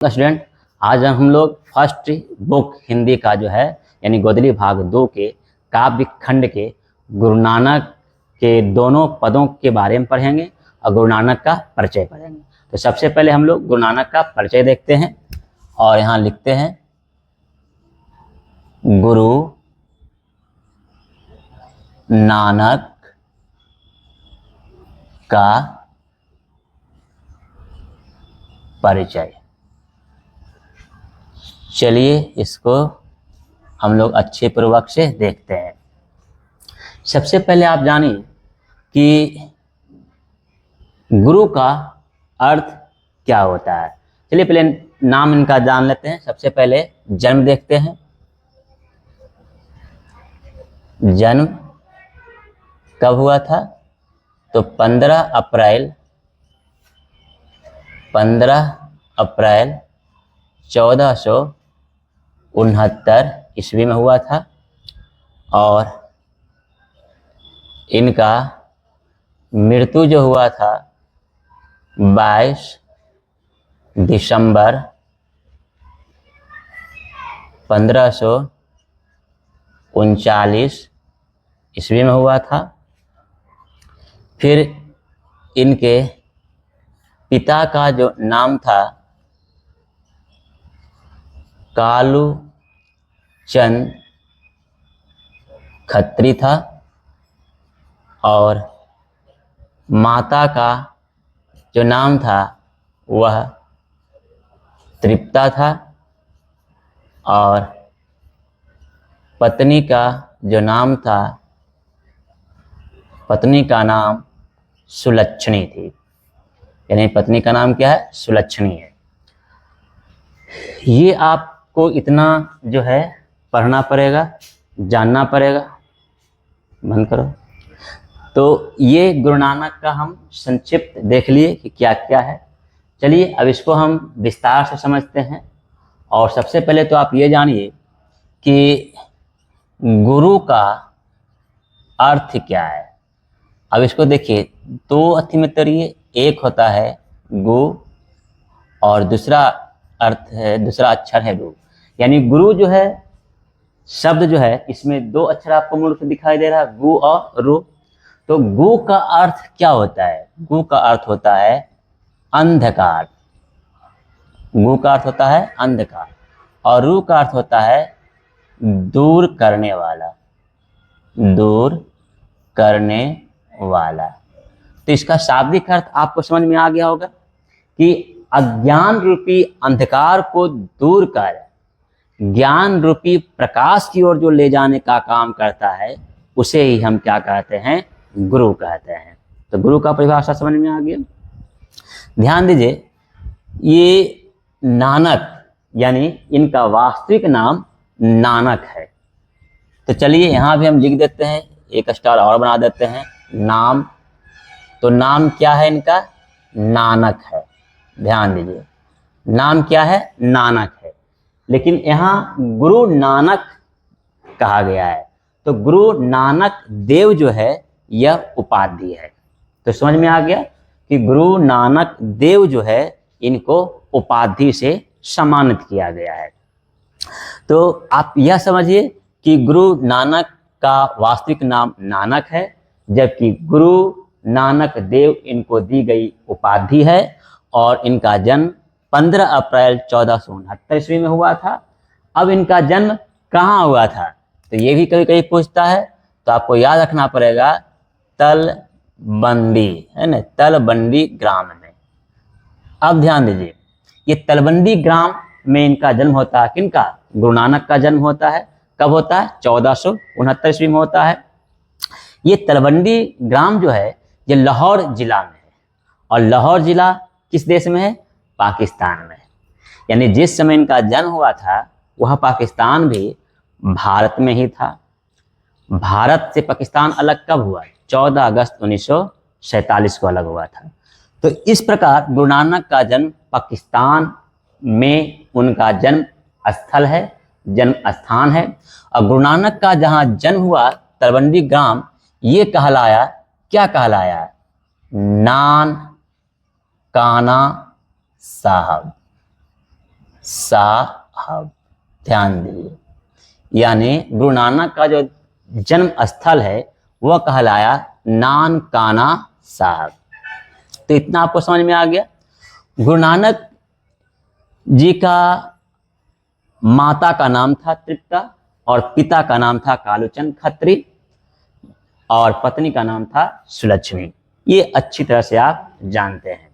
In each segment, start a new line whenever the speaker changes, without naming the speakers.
Student, आज हम लोग फर्स्ट बुक हिंदी का जो है यानी गोदली भाग 2 के काव्य खंड के गुरु नानक के दोनों पदों के बारे में पढ़ेंगे और गुरु नानक का परिचय पढ़ेंगे। तो सबसे पहले हम लोग गुरु नानक का परिचय देखते हैं और यहाँ लिखते हैं गुरु नानक का परिचय। चलिए इसको हम लोग अच्छे पूर्वक से देखते हैं। सबसे पहले आप जानिए कि गुरु का अर्थ क्या होता है। चलिए पहले नाम इनका जान लेते हैं। सबसे पहले जन्म देखते हैं। जन्म कब हुआ था? तो 15 अप्रैल 1469 ईस्वी में हुआ था और इनका मृत्यु जो हुआ था 22 दिसंबर 1539 ईस्वी में हुआ था। फिर इनके पिता का जो नाम था कालू चंद खत्री था और माता का जो नाम था वह तृप्ता था और पत्नी का जो नाम था, पत्नी का नाम सुलक्षणी थी। यानी पत्नी का नाम क्या है? सुलक्षणी है। ये आपको इतना जो है पढ़ना पड़ेगा, जानना पड़ेगा। बंद करो। तो ये गुरु नानक का हम संक्षिप्त देख लिए कि क्या क्या है। चलिए अब इसको हम विस्तार से समझते हैं। और सबसे पहले तो आप ये जानिए कि गुरु का अर्थ क्या है। अब इसको देखिए, दो अर्थी में तरिए, एक होता है गु और दूसरा अर्थ है, दूसरा अक्षर है रु। यानी गुरु जो है शब्द जो है इसमें दो अक्षर आपको मूल रूप से दिखाई दे रहा है, गु और रु। तो गु का अर्थ क्या होता है? गु का अर्थ होता है अंधकार। गु का अर्थ होता है अंधकार और रु का अर्थ होता है दूर करने वाला, दूर करने वाला। तो इसका शाब्दिक अर्थ आपको समझ में आ गया होगा कि अज्ञान रूपी अंधकार को दूर कर ज्ञान रूपी प्रकाश की ओर जो ले जाने का काम करता है उसे ही हम क्या कहते हैं? गुरु कहते हैं। तो गुरु का परिभाषा समझ में आ गया। ध्यान दीजिए, ये नानक यानी इनका वास्तविक नाम नानक है। तो चलिए यहाँ भी हम लिख देते हैं, एक स्टार और बना देते हैं, नाम। तो नाम क्या है इनका? नानक है। ध्यान दीजिए, नाम क्या है? नानक है। लेकिन यहाँ गुरु नानक कहा गया है। तो गुरु नानक देव जो है यह उपाधि है। तो समझ में आ गया कि गुरु नानक देव जो है इनको उपाधि से सम्मानित किया गया है। तो आप यह समझिए कि गुरु नानक का वास्तविक नाम नानक है, जबकि गुरु नानक देव इनको दी गई उपाधि है और इनका जन्म 15 अप्रैल 1469 ईस्वी में हुआ था। अब इनका जन्म कहाँ हुआ था? तो ये भी कभी कभी पूछता है। तो आपको याद रखना पड़ेगा तलबंदी, है ना, तलबंदी ग्राम में। अब ध्यान दीजिए, ये तलबंदी ग्राम में इनका जन्म होता है। किनका? गुरु नानक का जन्म होता है। कब होता है? 1469 ईस्वी में होता है। ये तलबंदी ग्राम जो है ये लाहौर जिला में है। और लाहौर जिला किस देश में है? पाकिस्तान में है। यानी जिस समय इनका जन्म हुआ था वह पाकिस्तान भी भारत में ही था। भारत से पाकिस्तान अलग कब हुआ? 14 अगस्त 1947 को अलग हुआ था। तो इस प्रकार गुरु नानक का जन्म पाकिस्तान में उनका जन्म स्थल है, जन्म स्थान है। और गुरु नानक का जहाँ जन्म हुआ तलबंदी ग्राम, ये कहलाया, क्या कहलाया? नान काना साहब। साहब। ध्यान दीजिए, यानी गुरु नानक का जो जन्म स्थल है वह कहलाया नानकाना साहब। तो इतना आपको समझ में आ गया। गुरु नानक जी का माता का नाम था तृप्ता और पिता का नाम था कालूचंद खत्री और पत्नी का नाम था सुलक्ष्मी। ये अच्छी तरह से आप जानते हैं।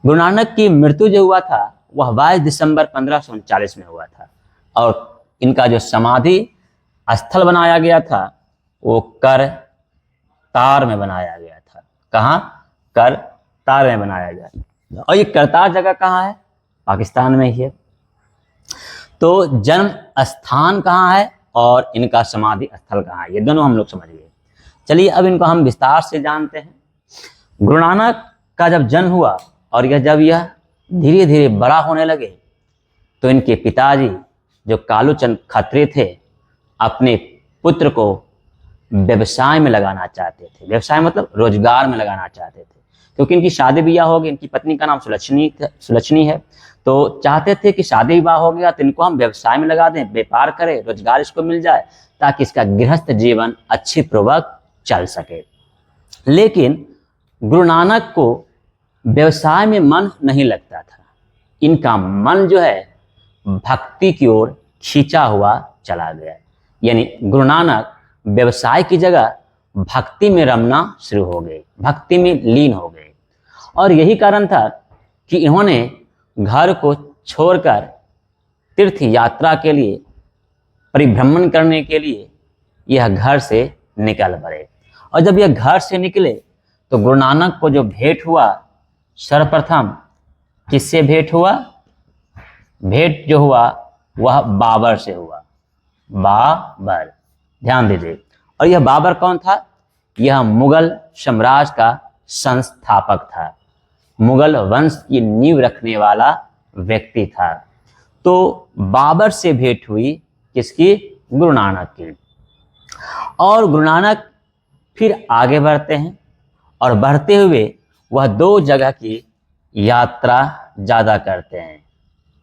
गुरु नानक की मृत्यु जो हुआ था वह 22 दिसंबर 1539 में हुआ था और इनका जो समाधि स्थल बनाया गया था वो करतार में बनाया गया था। कहाँ? करतार में बनाया गया। और ये करतार जगह कहाँ है? पाकिस्तान में ही है। तो जन्म स्थान कहाँ है और इनका समाधि स्थल कहाँ है, ये दोनों हम लोग समझ गए। चलिए अब इनको हम विस्तार से जानते हैं। गुरु नानक का जब जन्म हुआ और जब यह धीरे धीरे बड़ा होने लगे तो इनके पिताजी जो कालूचंद खत्री थे अपने पुत्र को व्यवसाय में लगाना चाहते थे। व्यवसाय मतलब रोजगार में लगाना चाहते थे, क्योंकि इनकी शादी ब्याह हो गई। इनकी पत्नी का नाम सुलक्षणी है। तो चाहते थे कि शादी विवाह हो गया तो इनको हम व्यवसाय में लगा दें, व्यापार करें, रोजगार इसको मिल जाए ताकि इसका गृहस्थ जीवन अच्छी पूर्वक चल सके। लेकिन गुरु नानक को व्यवसाय में मन नहीं लगता था। इनका मन जो है भक्ति की ओर खींचा हुआ चला गया। यानी गुरु नानक व्यवसाय की जगह भक्ति में रमना शुरू हो गए, भक्ति में लीन हो गए। और यही कारण था कि इन्होंने घर को छोड़कर तीर्थ यात्रा के लिए, परिभ्रमण करने के लिए यह घर से निकल पड़े। और जब यह घर से निकले तो गुरु नानक को जो भेंट हुआ, सर्वप्रथम किससे भेंट हुआ? भेंट जो हुआ वह बाबर से हुआ। बाबर, ध्यान दीजिए। और यह बाबर कौन था? यह मुगल साम्राज्य का संस्थापक था, मुगल वंश की नींव रखने वाला व्यक्ति था। तो बाबर से भेंट हुई किसकी? गुरु नानक की। और गुरु नानक फिर आगे बढ़ते हैं और बढ़ते हुए वह 2 जगह की यात्रा ज़्यादा करते हैं।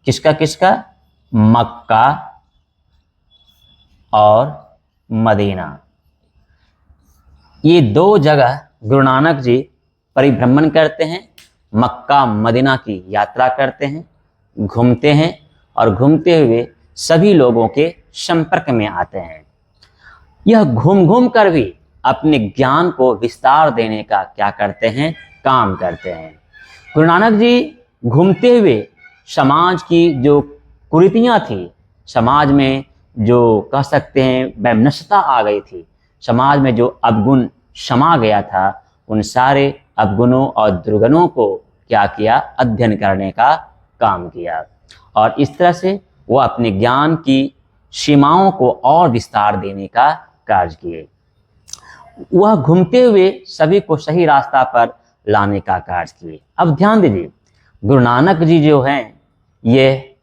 किसका किसका? मक्का और मदीना। ये 2 जगह गुरु नानक जी परिभ्रमण करते हैं, मक्का मदीना की यात्रा करते हैं, घूमते हैं और घूमते हुए सभी लोगों के संपर्क में आते हैं। यह घूम घूम कर भी अपने ज्ञान को विस्तार देने का क्या करते हैं? काम करते हैं। गुरु नानक जी घूमते हुए समाज की जो कुरीतियाँ थी, समाज में जो कह सकते हैं वैमनस्यता आ गई थी, समाज में जो अवगुण समा गया था, उन सारे अवगुणों और दुर्गुणों को क्या किया? अध्ययन करने का काम किया। और इस तरह से वो अपने ज्ञान की सीमाओं को और विस्तार देने का कार्य किए। वह घूमते हुए सभी को सही रास्ता पर लाने का कार्य किए। अब ध्यान दीजिए, गुरु नानक जी जो हैं ये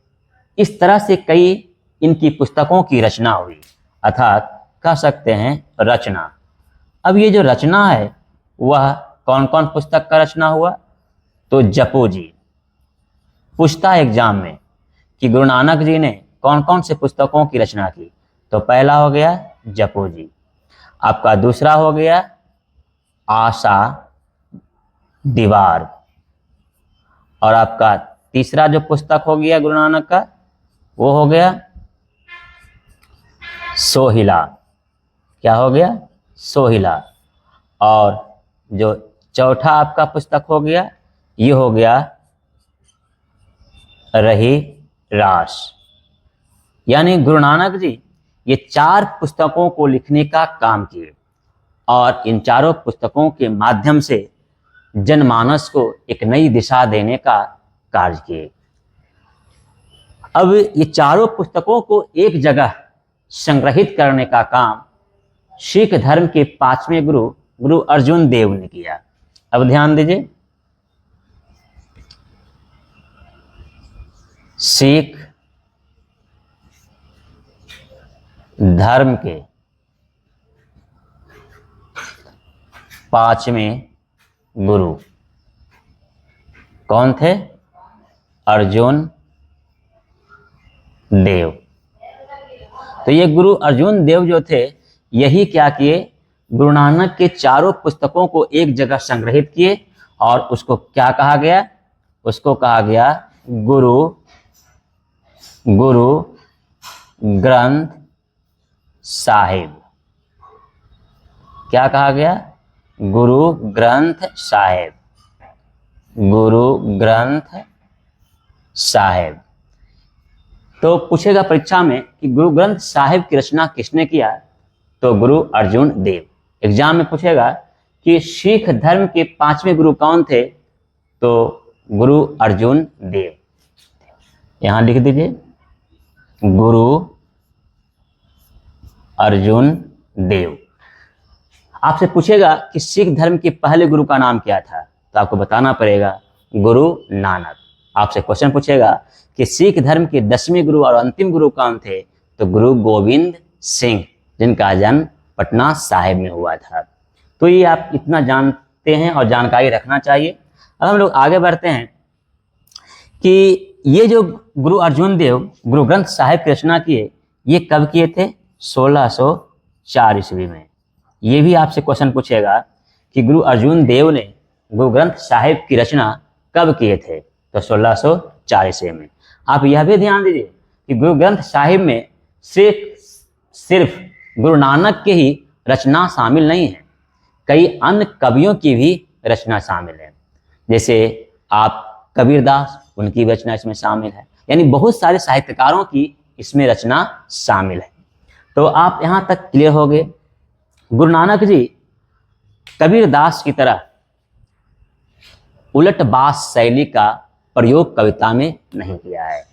इस तरह से कई इनकी पुस्तकों की रचना हुई, अर्थात कह सकते हैं रचना। अब ये जो रचना है वह कौन कौन पुस्तक का रचना हुआ? तो जपू जी पूछता है एग्जाम में कि गुरु नानक जी ने कौन कौन से पुस्तकों की रचना की। तो पहला हो गया जपू जी, आपका दूसरा हो गया आशा दीवार, और आपका तीसरा जो पुस्तक हो गया गुरु नानक का वो हो गया सोहिला। क्या हो गया? सोहिला। और जो चौथा आपका पुस्तक हो गया ये हो गया रही रास। यानी गुरु नानक जी ये 4 पुस्तकों को लिखने का काम किए और इन चारों पुस्तकों के माध्यम से जनमानस को एक नई दिशा देने का कार्य किए। अब ये चारों पुस्तकों को एक जगह संग्रहित करने का काम सिख धर्म के 5वें गुरु गुरु अर्जुन देव ने किया। अब ध्यान दीजिए, सिख धर्म के 5वें गुरु कौन थे? अर्जुन देव। तो ये गुरु अर्जुन देव जो थे, यही क्या किए, गुरु नानक के चारों पुस्तकों को एक जगह संग्रहित किए और उसको क्या कहा गया, उसको कहा गया गुरु ग्रंथ साहिब। क्या कहा गया, गुरु ग्रंथ साहिब, गुरु ग्रंथ साहिब। तो पूछेगा परीक्षा में कि गुरु ग्रंथ साहिब की रचना किसने किया, तो गुरु अर्जुन देव। एग्जाम में पूछेगा कि सिख धर्म के 5वें गुरु कौन थे, तो गुरु अर्जुन देव। यहां लिख दीजिए गुरु अर्जुन देव। आपसे पूछेगा कि सिख धर्म के पहले गुरु का नाम क्या था, तो आपको बताना पड़ेगा गुरु नानक। आपसे क्वेश्चन पूछेगा कि सिख धर्म के 10वें गुरु और अंतिम गुरु कौन थे, तो गुरु गोविंद सिंह, जिनका जन्म पटना साहिब में हुआ था। तो ये आप इतना जानते हैं और जानकारी रखना चाहिए। अब हम लोग आगे बढ़ते हैं कि ये जो गुरु अर्जुन देव गुरु ग्रंथ साहिब की रचना किए, ये कब किए थे, 1604 ईस्वी में। ये भी आपसे क्वेश्चन पूछेगा कि गुरु अर्जुन देव ने गुरु ग्रंथ साहिब की रचना कब किए थे, तो 1604 ईस्वी में। आप यह भी ध्यान दीजिए कि गुरु ग्रंथ साहिब में सिर्फ गुरु नानक के ही रचना शामिल नहीं है, कई अन्य कवियों की भी रचना शामिल है। जैसे आप कबीरदास, उनकी रचना इसमें शामिल है, यानी बहुत सारे साहित्यकारों की इसमें रचना शामिल है। तो आप यहाँ तक क्लियर हो गए। गुरु नानक जी कबीरदास की तरह उलटबास शैली का प्रयोग कविता में नहीं किया है,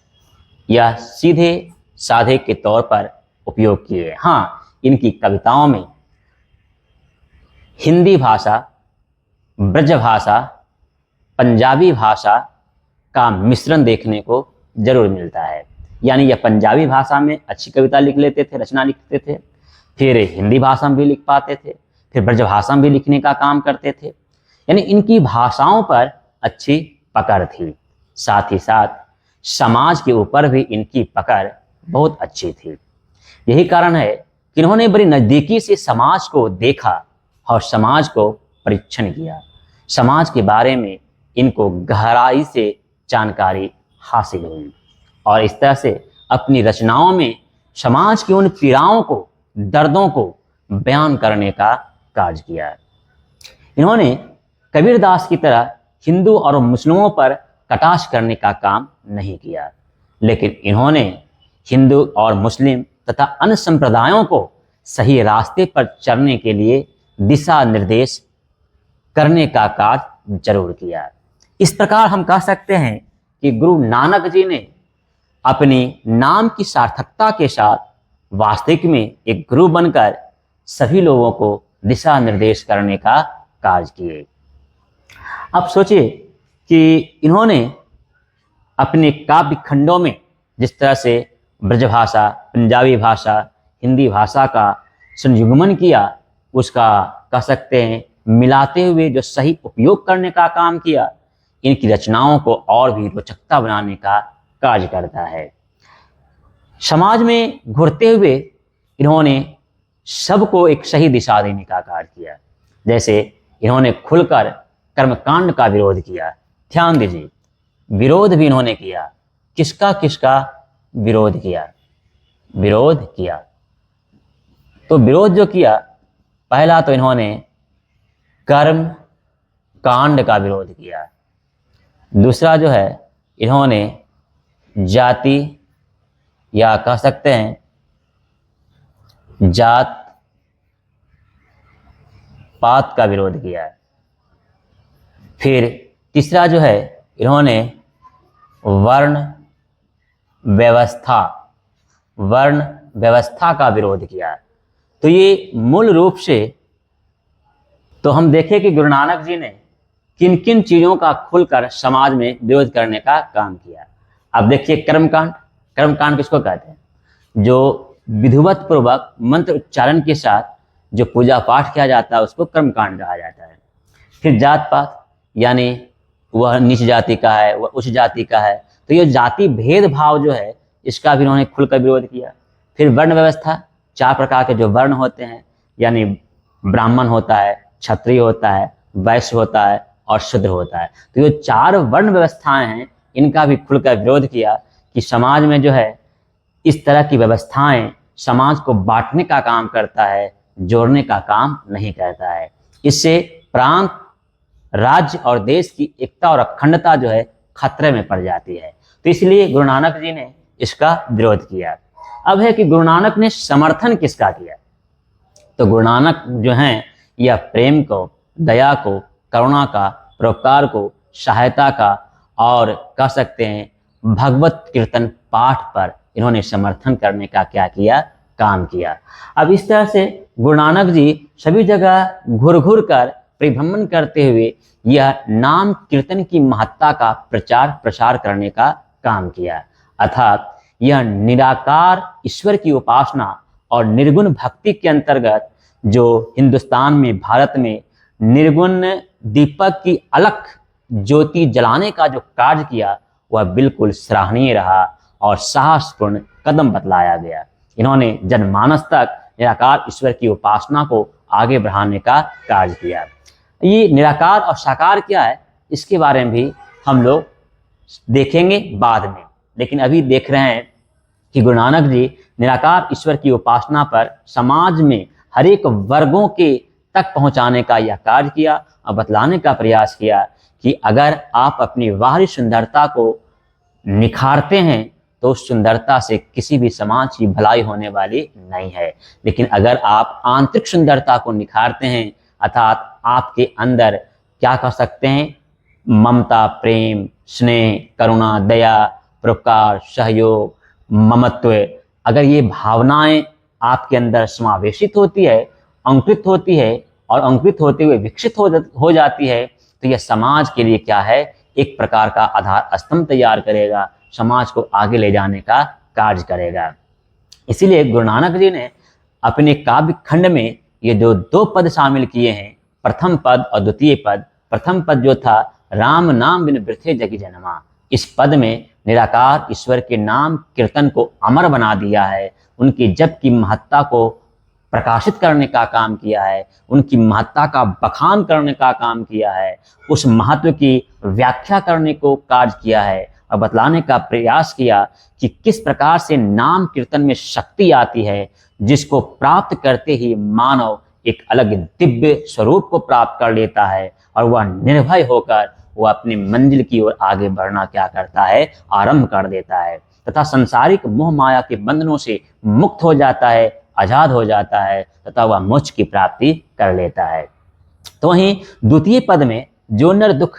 यह सीधे साधे के तौर पर उपयोग किए। हाँ, इनकी कविताओं में हिंदी भाषा, ब्रज भाषा, पंजाबी भाषा का मिश्रण देखने को जरूर मिलता है। यानी यह पंजाबी भाषा में अच्छी कविता लिख लेते थे, रचना लिखते थे, फिर हिंदी भाषा में भी लिख पाते थे, फिर ब्रज भाषा में भी लिखने का काम करते थे। यानी इनकी भाषाओं पर अच्छी पकड़ थी, साथ ही साथ समाज के ऊपर भी इनकी पकड़ बहुत अच्छी थी। यही कारण है कि इन्होंने बड़ी नज़दीकी से समाज को देखा और समाज को परीक्षण किया। समाज के बारे में इनको गहराई से जानकारी हासिल हुई और इस तरह से अपनी रचनाओं में समाज की उन पीड़ाओं को, दर्दों को बयान करने का कार्य किया। इन्होंने कबीरदास की तरह हिंदू और मुस्लिमों पर कटाक्ष करने का काम नहीं किया, लेकिन इन्होंने हिंदू और मुस्लिम तथा अन्य संप्रदायों को सही रास्ते पर चलने के लिए दिशा निर्देश करने का कार्य जरूर किया। इस प्रकार हम कह सकते हैं कि गुरु नानक जी ने अपने नाम की सार्थकता के साथ वास्तविक में एक गुरु बनकर सभी लोगों को दिशा निर्देश करने का कार्य किए। अब सोचिए कि इन्होंने अपने काव्य खंडों में जिस तरह से ब्रजभाषा, पंजाबी भाषा, हिंदी भाषा का संयुग्मन किया, उसका कह सकते हैं मिलाते हुए जो सही उपयोग करने का काम किया, इनकी रचनाओं को और भी रोचकता बनाने का कार्य करता है। समाज में घुरते हुए इन्होंने सबको एक सही दिशा देने का कार्य किया। जैसे इन्होंने खुलकर कर्मकांड का विरोध किया। ध्यान दीजिए, विरोध भी इन्होंने किया। किसका किसका विरोध किया? विरोध किया। तो विरोध जो किया, पहला तो इन्होंने कर्म कांड का विरोध किया। दूसरा जो है, इन्होंने जाति या कह सकते हैं जात पात का विरोध किया। फिर तीसरा जो है, इन्होंने वर्ण व्यवस्था का विरोध किया। तो ये मूल रूप से तो हम देखें कि गुरु नानक जी ने किन किन चीज़ों का खुलकर समाज में विरोध करने का काम किया। अब देखिए, कर्मकांड किसको कहते हैं? जो विधिवत पूर्वक मंत्र उच्चारण के साथ जो पूजा पाठ किया जाता है, उसको कर्मकांड कहा जाता है। फिर जात पात, यानी वह नीच जाति का है, वह उच्च जाति का है, तो ये जाति भेदभाव जो है, इसका भी इन्होंने खुलकर विरोध किया। फिर वर्ण व्यवस्था, 4 प्रकार के जो वर्ण होते हैं, यानी ब्राह्मण होता है, क्षत्रिय होता है, वैश्य होता है और शूद्र होता है। तो ये 4 वर्ण व्यवस्थाएं हैं, इनका भी खुलकर विरोध किया कि समाज में जो है इस तरह की व्यवस्थाएं समाज को बांटने का काम करता है, जोड़ने का काम नहीं करता है। इससे प्रांत, राज्य और देश की एकता और अखंडता जो है खतरे में पड़ जाती है। तो इसलिए गुरु नानक जी ने इसका विरोध किया। अब है कि गुरु नानक ने समर्थन किसका किया? तो गुरु नानक जो हैं यह प्रेम को, दया को, करुणा का, परोपकार को, सहायता का और कह सकते हैं भगवत कीर्तन पाठ पर इन्होंने समर्थन करने का क्या किया? काम किया। अब इस तरह से गुरु नानक जी सभी जगह घुर घुर कर परिभ्रमण करते हुए यह नाम कीर्तन की महत्ता का प्रचार प्रसार करने का काम किया। अर्थात यह निराकार ईश्वर की उपासना और निर्गुण भक्ति के अंतर्गत जो हिंदुस्तान में, भारत में निर्गुण दीपक की अलख ज्योति जलाने का जो कार्य किया वह बिल्कुल सराहनीय रहा और साहसपूर्ण कदम बतलाया गया। इन्होंने जनमानस तक निराकार ईश्वर की उपासना को आगे बढ़ाने का कार्य किया। ये निराकार और साकार क्या है, इसके बारे में भी हम लोग देखेंगे बाद में, लेकिन अभी देख रहे हैं कि गुरु नानक जी निराकार ईश्वर की उपासना पर समाज में हर एक वर्गों के तक पहुंचाने का यह कार्य किया और बतलाने का प्रयास किया कि अगर आप अपनी बाहरी सुंदरता को निखारते हैं तो उस सुंदरता से किसी भी समाज की भलाई होने वाली नहीं है, लेकिन अगर आप आंतरिक सुंदरता को निखारते हैं, अर्थात आपके अंदर क्या कर सकते हैं, ममता, प्रेम, स्नेह, करुणा, दया, परोपकार, सहयोग, ममत्व, अगर ये भावनाएं आपके अंदर समावेशित होती है, अंकुरित होती है और अंकुरित होते हुए विकसित हो जाती है, तो यह समाज के लिए क्या है, एक प्रकार का आधार स्तंभ तैयार करेगा, समाज को आगे ले जाने का कार्य करेगा। इसीलिए गुरु नानक जी ने अपने काव्य खंड में ये जो 2 पद शामिल किए हैं, प्रथम पद और द्वितीय पद। प्रथम पद जो था राम नाम बिन वृथे जगी जनमा, इस पद में निराकार ईश्वर के नाम कीर्तन को अमर बना दिया है, उनकी जप की महत्ता को प्रकाशित करने का काम किया है, उनकी महत्ता का बखान करने का काम किया है, उस महत्व की व्याख्या करने को कार्य किया है और बतलाने का प्रयास किया कि किस प्रकार से नाम कीर्तन में शक्ति आती है, जिसको प्राप्त करते ही मानव एक अलग दिव्य स्वरूप को प्राप्त कर लेता है और वह निर्भय होकर वह अपनी मंजिल की ओर आगे बढ़ना क्या करता है, आरंभ कर देता है तथा संसारिक मोह माया के बंधनों से मुक्त हो जाता है, आजाद हो जाता है तथा वह मोक्ष की प्राप्ति कर लेता है। तो वहीं द्वितीय पद में जो नर दुख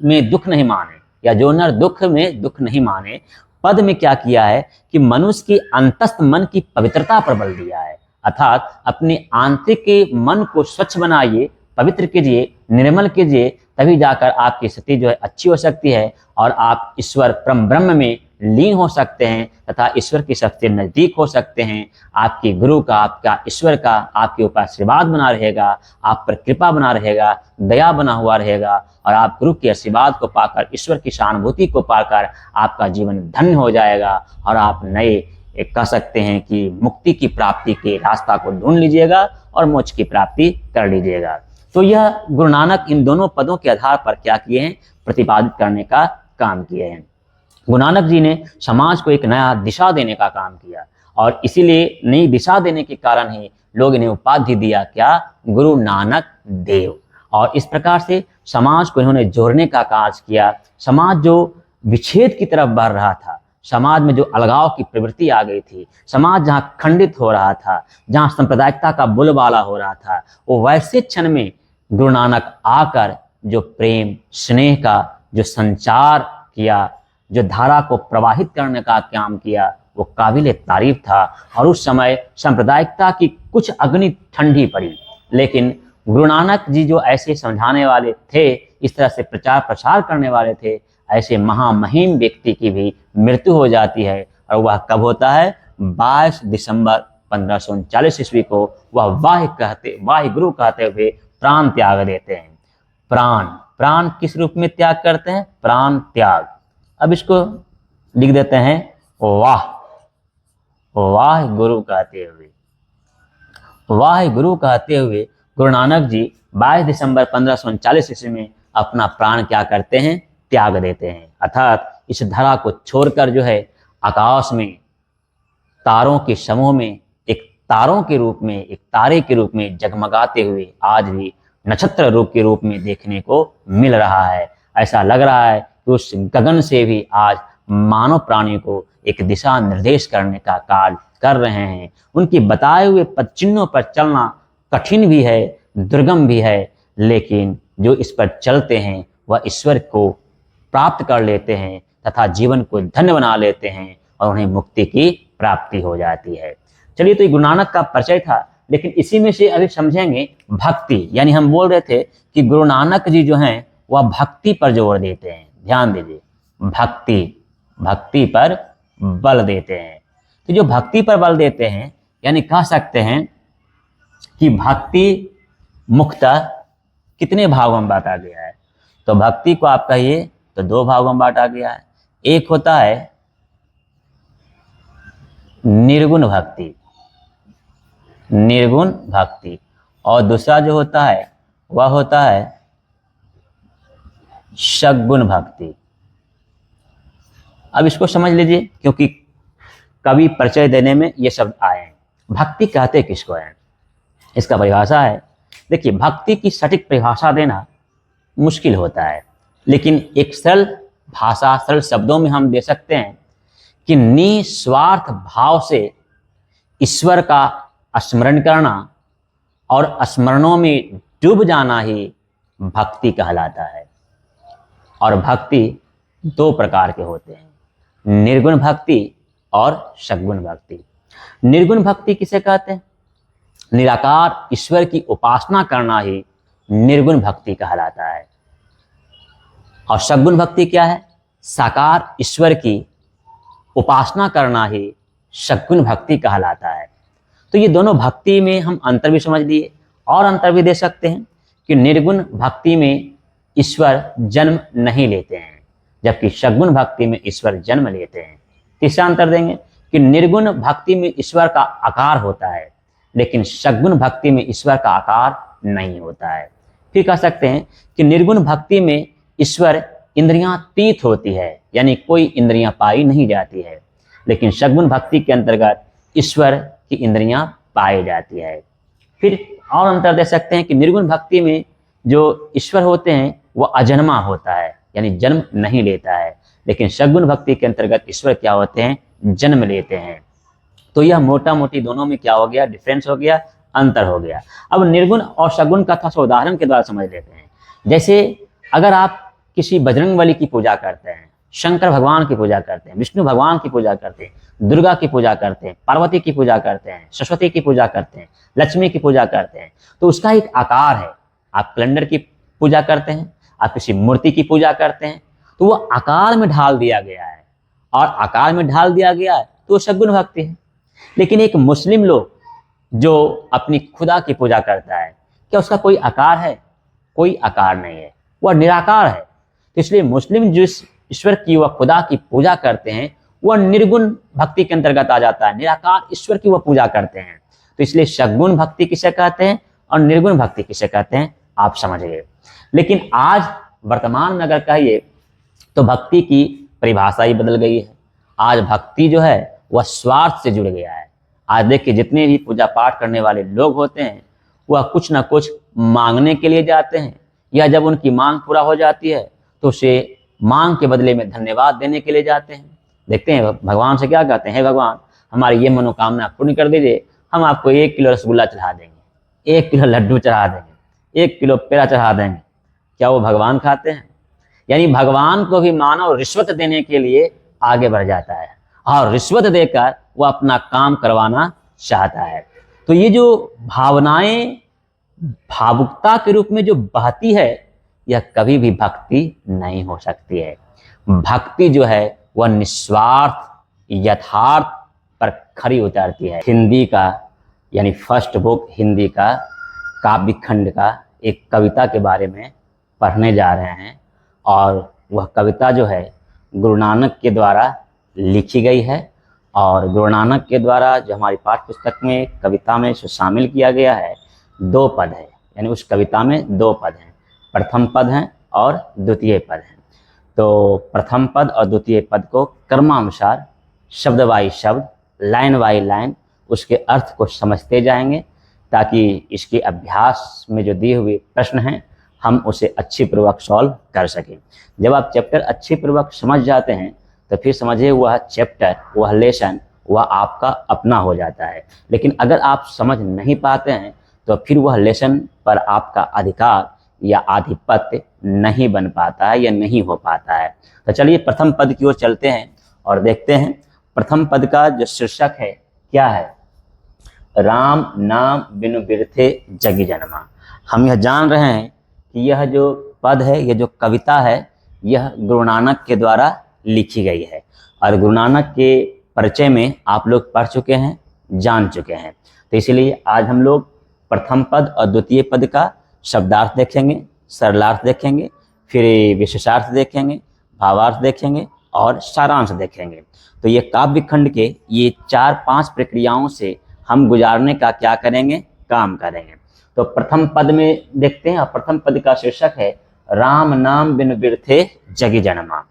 में दुख नहीं माने या जो नर दुख में दुख नहीं माने, पद में क्या किया है कि मनुष्य की अंतस्थ मन की पवित्रता पर बल दिया है। अर्थात अपने आंतरिक मन को स्वच्छ बनाइए, पवित्र कीजिए, निर्मल कीजिए, तभी जाकर आपकी स्थिति जो है अच्छी हो सकती है और आप ईश्वर परम ब्रह्म में लीन हो सकते हैं तथा ईश्वर के सबसे नजदीक हो सकते हैं। आपके गुरु का, आपका ईश्वर का आपके ऊपर आशीर्वाद बना रहेगा, आप पर कृपा बना रहेगा, दया बना हुआ रहेगा और आप गुरु के आशीर्वाद को पाकर, ईश्वर की सहानुभूति को पाकर आपका जीवन धन्य हो जाएगा और आप नए कह सकते हैं कि मुक्ति की प्राप्ति के रास्ता को ढूंढ लीजिएगा और मोक्ष की प्राप्ति कर लीजिएगा। तो यह गुरु नानक इन दोनों पदों के आधार पर क्या किए हैं, प्रतिपादित करने का काम किए हैं। गुरु नानक जी ने समाज को एक नया दिशा देने का काम किया और इसीलिए नई दिशा देने के कारण ही लोग इन्हें उपाधि दिया क्या, गुरु नानक देव। और इस प्रकार से समाज को इन्होंने जोड़ने का कार्य किया। समाज जो विच्छेद की तरफ बढ़ रहा था, समाज में जो अलगाव की प्रवृत्ति आ गई थी, समाज जहाँ खंडित हो रहा था, जहाँ सांप्रदायिकता का बोलबाला हो रहा था, वो वैसे क्षण में गुरु नानक आकर जो प्रेम स्नेह का जो संचार किया, जो धारा को प्रवाहित करने का काम किया, वो काबिल तारीफ था। और उस समय सांप्रदायिकता की कुछ अग्नि ठंडी पड़ी, लेकिन गुरु नानक जी जो ऐसे समझाने वाले थे, इस तरह से प्रचार प्रसार करने वाले थे, ऐसे महामहिम व्यक्ति की भी मृत्यु हो जाती है। और वह कब होता है, 22 दिसंबर 1539 ईस्वी को वह वाहि गुरु कहते हुए प्राण त्याग देते हैं। प्राण किस रूप में त्याग करते हैं, प्राण त्याग। अब इसको लिख देते हैं वाह वाह गुरु कहते हुए, वाह गुरु कहते हुए गुरु नानक जी 22 दिसंबर 1539 ईस्वी में अपना प्राण क्या करते हैं, त्याग देते हैं। अर्थात इस धरा को छोड़कर जो है आकाश में तारों के समूह में एक तारों के रूप में, एक तारे के रूप में जगमगाते हुए आज भी नक्षत्र रूप के रूप में देखने को मिल रहा है। ऐसा लग रहा है कि उस गगन से भी आज मानव प्राणी को एक दिशा निर्देश करने का कार्य कर रहे हैं। उनके बताए हुए पद चिन्हों पर चलना कठिन भी है, दुर्गम भी है, लेकिन जो इस पर चलते हैं वह ईश्वर को प्राप्त कर लेते हैं तथा जीवन को धन्य बना लेते हैं और उन्हें मुक्ति की प्राप्ति हो जाती है। चलिए, तो ये गुरु नानक का परिचय था, लेकिन इसी में से अभी समझेंगे भक्ति। यानी हम बोल रहे थे कि गुरु नानक जी जो हैं वह भक्ति पर जोर देते हैं। ध्यान दीजिए, भक्ति पर बल देते हैं। तो जो भक्ति पर बल देते हैं, यानी कह सकते हैं कि भक्ति मुख्यतः कितने भागों में बांटा गया है। तो भक्ति को आप कहिए तो 2 भागों में बांटा गया है। एक होता है निर्गुण भक्ति, निर्गुण भक्ति, और दूसरा जो होता है वह होता है सद्गुण भक्ति। अब इसको समझ लीजिए, क्योंकि कवि परिचय देने में ये शब्द आए हैं। भक्ति कहते किसको हैं, इसका परिभाषा है। देखिए, भक्ति की सटीक परिभाषा देना मुश्किल होता है, लेकिन एक सरल भाषा, सरल शब्दों में हम दे सकते हैं कि निस्वार्थ भाव से ईश्वर का स्मरण करना और स्मरणों में डूब जाना ही भक्ति कहलाता है। और भक्ति 2 प्रकार के होते हैं, निर्गुण भक्ति और सद्गुण भक्ति। निर्गुण भक्ति किसे कहते हैं? निराकार ईश्वर की उपासना करना ही निर्गुण भक्ति कहलाता है। और सद्गुण भक्ति क्या है? साकार ईश्वर की उपासना करना ही सद्गुण भक्ति कहलाता है। तो ये दोनों भक्ति में हम अंतर भी समझ लिए, और अंतर भी दे सकते हैं कि निर्गुण भक्ति में ईश्वर जन्म नहीं लेते हैं, जबकि सद्गुण भक्ति में ईश्वर जन्म लेते हैं। तीसरा अंतर देंगे कि निर्गुण भक्ति में ईश्वर का आकार होता है, लेकिन सद्गुण भक्ति में ईश्वर का आकार नहीं होता है। फिर कह सकते हैं कि निर्गुण भक्ति में ईश्वर इंद्रियातीत होती है, यानी कोई इंद्रियां पाई नहीं जाती है, लेकिन सद्गुण भक्ति के अंतर्गत ईश्वर की इंद्रियां पाई जाती है। फिर और अंतर दे सकते हैं कि निर्गुण भक्ति में जो ईश्वर होते हैं वह अजन्मा होता है, यानी जन्म नहीं लेता है, लेकिन सद्गुण भक्ति के अंतर्गत ईश्वर क्या होते हैं? जन्म लेते हैं। तो यह मोटा मोटी दोनों में क्या हो गया? डिफरेंस हो गया, अंतर हो गया। अब निर्गुण और सद्गुण का थोड़ा सा उदाहरण के द्वारा समझ लेते हैं। जैसे अगर आप किसी बजरंगबली की पूजा करते हैं, शंकर भगवान की पूजा करते हैं, विष्णु भगवान की पूजा करते हैं, दुर्गा की पूजा करते हैं, पार्वती की पूजा करते हैं, सरस्वती की पूजा करते हैं, लक्ष्मी की पूजा करते हैं, तो उसका एक आकार है। आप कैलेंडर की पूजा करते हैं, आप किसी मूर्ति की पूजा करते हैं, तो वो आकार में ढाल दिया गया है, और आकार में ढाल दिया गया है तो वो सद्गुण भक्ति है। लेकिन एक मुस्लिम लोग जो अपनी खुदा की पूजा करता है, क्या उसका कोई आकार है? कोई आकार नहीं है, वह निराकार है। तो इसलिए मुस्लिम जो ईश्वर की व खुदा की पूजा करते हैं वह निर्गुण भक्ति के अंतर्गत आ जाता है, निराकार ईश्वर की वह पूजा करते हैं। तो इसलिए सद्गुण भक्ति किसे कहते हैं और निर्गुण भक्ति किसे कहते हैं, आप समझ गए। लेकिन आज वर्तमान में अगर कहिए तो भक्ति की परिभाषा ही बदल गई है। आज भक्ति जो है वह स्वार्थ से जुड़ गया है। आज देखिए, जितने भी पूजा पाठ करने वाले लोग होते हैं वह कुछ ना कुछ मांगने के लिए जाते हैं, या जब उनकी मांग पूरा हो जाती है तो उसे मांग के बदले में धन्यवाद देने के लिए जाते हैं। देखते हैं भगवान से क्या कहते हैं, हे भगवान हमारी ये मनोकामना पूर्ण कर दीजिए, हम आपको 1 किलो रसगुल्ला चढ़ा देंगे, 1 किलो लड्डू चढ़ा देंगे, 1 किलो पेड़ा चढ़ा देंगे। क्या वो भगवान खाते हैं? यानी भगवान को भी मानव रिश्वत देने के लिए आगे बढ़ जाता है, और रिश्वत देकर वो अपना काम करवाना चाहता है। तो ये जो भावनाएं भावुकता के रूप में जो बहती है, यह कभी भी भक्ति नहीं हो सकती है। भक्ति जो है वह निस्वार्थ यथार्थ पर खरी उतरती है। हिंदी का यानी फर्स्ट बुक हिंदी का काव्य खंड का एक कविता के बारे में पढ़ने जा रहे हैं, और वह कविता जो है गुरु नानक के द्वारा लिखी गई है। और गुरु नानक के द्वारा जो हमारी पाठ्य पुस्तक में कविता में जो शामिल किया गया है, 2 पद है, यानी उस कविता में 2 पद हैं, प्रथम पद हैं और द्वितीय पद हैं। तो प्रथम पद और द्वितीय पद को क्रमानुसार शब्द बाई शब्द, लाइन बाई लाइन उसके अर्थ को समझते जाएंगे, ताकि इसके अभ्यास में जो दिए हुए प्रश्न हैं हम उसे अच्छी पूर्वक सॉल्व कर सकें। जब आप चैप्टर अच्छी पूर्वक समझ जाते हैं तो फिर समझिए वह चैप्टर, वह लेसन, वह आपका अपना हो जाता है। लेकिन अगर आप समझ नहीं पाते हैं तो फिर वह लेसन पर आपका अधिकार या आधिपत्य नहीं बन पाता है या नहीं हो पाता है। तो चलिए प्रथम पद की ओर चलते हैं और देखते हैं प्रथम पद का जो शीर्षक है क्या है। राम नाम बिनु बिरथे जगी जन्मा। हम यह जान रहे हैं कि यह जो पद है, यह जो कविता है, यह गुरु नानक के द्वारा लिखी गई है। और गुरु नानक के परिचय में आप लोग पढ़ चुके हैं, जान चुके हैं। तो इसीलिए आज हम लोग प्रथम पद और द्वितीय पद का शब्दार्थ देखेंगे, सरलार्थ देखेंगे, फिर विशेषार्थ देखेंगे, भावार्थ देखेंगे और सारांश देखेंगे। तो ये काव्य खंड के ये 4-5 प्रक्रियाओं से हम गुजारने का क्या करेंगे, काम करेंगे। तो प्रथम पद में देखते हैं, प्रथम पद का शीर्षक है राम नाम बिनु बिरथे जगी जन्मा।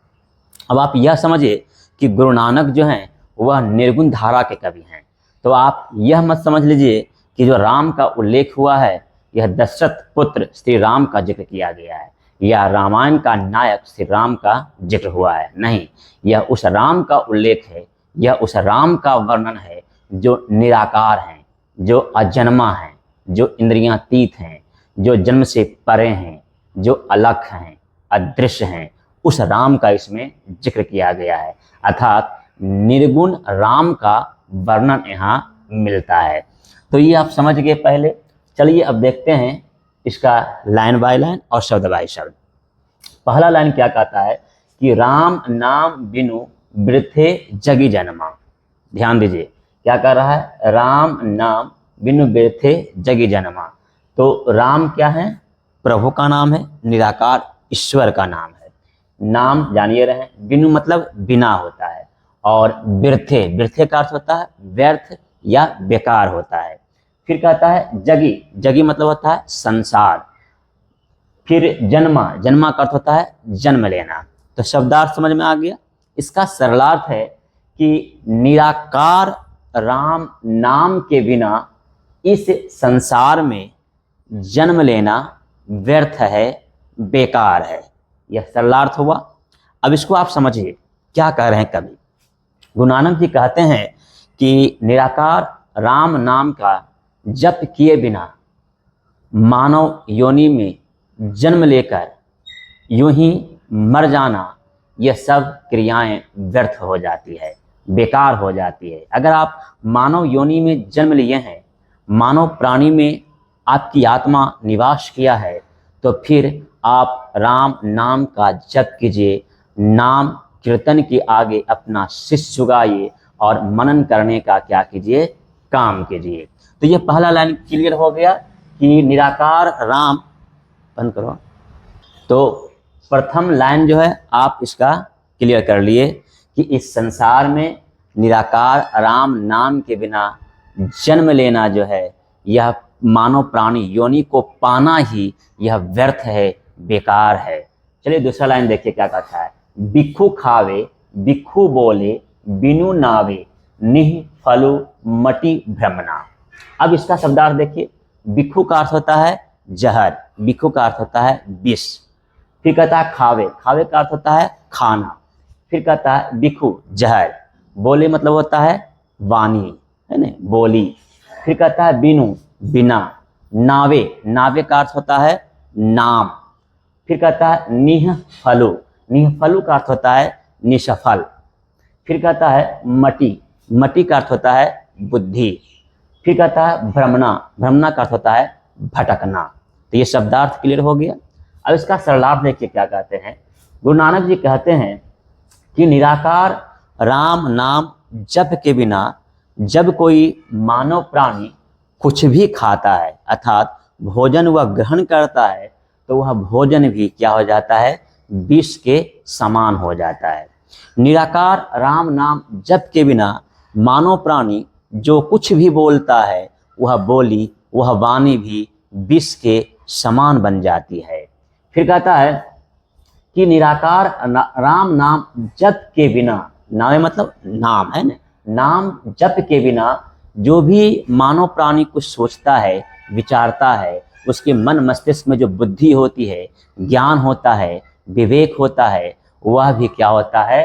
अब आप यह समझिए कि गुरु नानक जो हैं वह निर्गुण धारा के कवि हैं। तो आप यह मत समझ लीजिए कि जो राम का उल्लेख हुआ है यह दशरथ पुत्र श्री राम का जिक्र किया गया है, या रामायण का नायक श्री राम का जिक्र हुआ है। नहीं, यह उस राम का उल्लेख है, यह उस राम का वर्णन है जो निराकार हैं, जो अजन्मा हैं, जो इंद्रियातीत हैं, जो जन्म से परे हैं, जो अलग हैं, अदृश्य हैं। उस राम का इसमें जिक्र किया गया है, अर्थात निर्गुण राम का वर्णन यहाँ मिलता है। तो ये आप समझ गए पहले। चलिए अब देखते हैं इसका लाइन बाय लाइन और शब्द बाय शब्द। पहला लाइन क्या कहता है कि राम नाम बिनु बिरथे जगी जन्मा। ध्यान दीजिए क्या कह रहा है, राम नाम बिनु बिरथे जगी जन्मा। तो राम क्या है, प्रभु का नाम है, निराकार ईश्वर का नाम है। नाम जानिए रहे, बिनु मतलब बिना होता है, और बिरथे, बिरथे का अर्थ होता है व्यर्थ या बेकार होता है। फिर कहता है जगी, जगी मतलब होता है संसार। फिर जन्मा, जन्मा का अर्थ होता है जन्म लेना। तो शब्दार्थ समझ में आ गया। इसका सरलार्थ है कि निराकार राम नाम के बिना इस संसार में जन्म लेना व्यर्थ है, बेकार है। यह सरलार्थ हुआ। अब इसको आप समझिए क्या कह रहे हैं कवि। गुरु नानक जी कहते हैं कि निराकार राम नाम का जप किए बिना मानव योनि में जन्म लेकर यूं ही मर जाना, यह सब क्रियाएं व्यर्थ हो जाती है, बेकार हो जाती है। अगर आप मानव योनि में जन्म लिए हैं, मानव प्राणी में आपकी आत्मा निवास किया है, तो फिर आप राम नाम का जप कीजिए, नाम कीर्तन के आगे अपना शीश झुकाइए और मनन करने का क्या कीजिए, काम कीजिए। तो ये पहला लाइन क्लियर हो गया कि निराकार राम, बंद करो। तो प्रथम लाइन जो है आप इसका क्लियर कर लिए कि इस संसार में निराकार राम नाम के बिना जन्म लेना जो है, यह मानव प्राणी योनि को पाना ही यह व्यर्थ है, बेकार है। चलिए दूसरा लाइन देखिए क्या कहता है। बिखु खावे बिखु बोले बिनु नावे निह फलु मटी भ्रमना। अब इसका शब्दार्थ देखिए। बिखु का अर्थ होता है जहर, बिखु का अर्थ होता है विष। फिर कहता है खावे, खावे का अर्थ होता है खाना। फिर कहता है बिखु जहर, बोले मतलब होता है वाणी, है ना, बोली। फिर कहता है बिनु बिना, नावे, नावे का अर्थ होता है नाम। फिर कहता है निह फलु, निह फलु का अर्थ होता है निष्फल। फिर कहता है मटी, मटी का अर्थ होता है बुद्धि। फिर कहता है भ्रमणा, भ्रमणा का अर्थ होता है भटकना। तो ये शब्दार्थ क्लियर हो गया। अब इसका सरलार्थ देखिए क्या कहते हैं। गुरु नानक जी कहते हैं कि निराकार राम नाम जप के बिना जब कोई मानव प्राणी कुछ भी खाता है, अर्थात भोजन वह ग्रहण करता है, तो वह भोजन भी क्या हो जाता है, विष के समान हो जाता है। निराकार राम नाम जप के बिना मानव प्राणी जो कुछ भी बोलता है वह बोली वह वाणी भी विष के समान बन जाती है। फिर कहता है कि निराकार राम नाम जप के बिना, नाम मतलब नाम है ना, नाम जप के बिना जो भी मानव प्राणी कुछ सोचता है विचारता है, उसके मन मस्तिष्क में जो बुद्धि होती है, ज्ञान होता है, विवेक होता है, वह भी क्या होता है,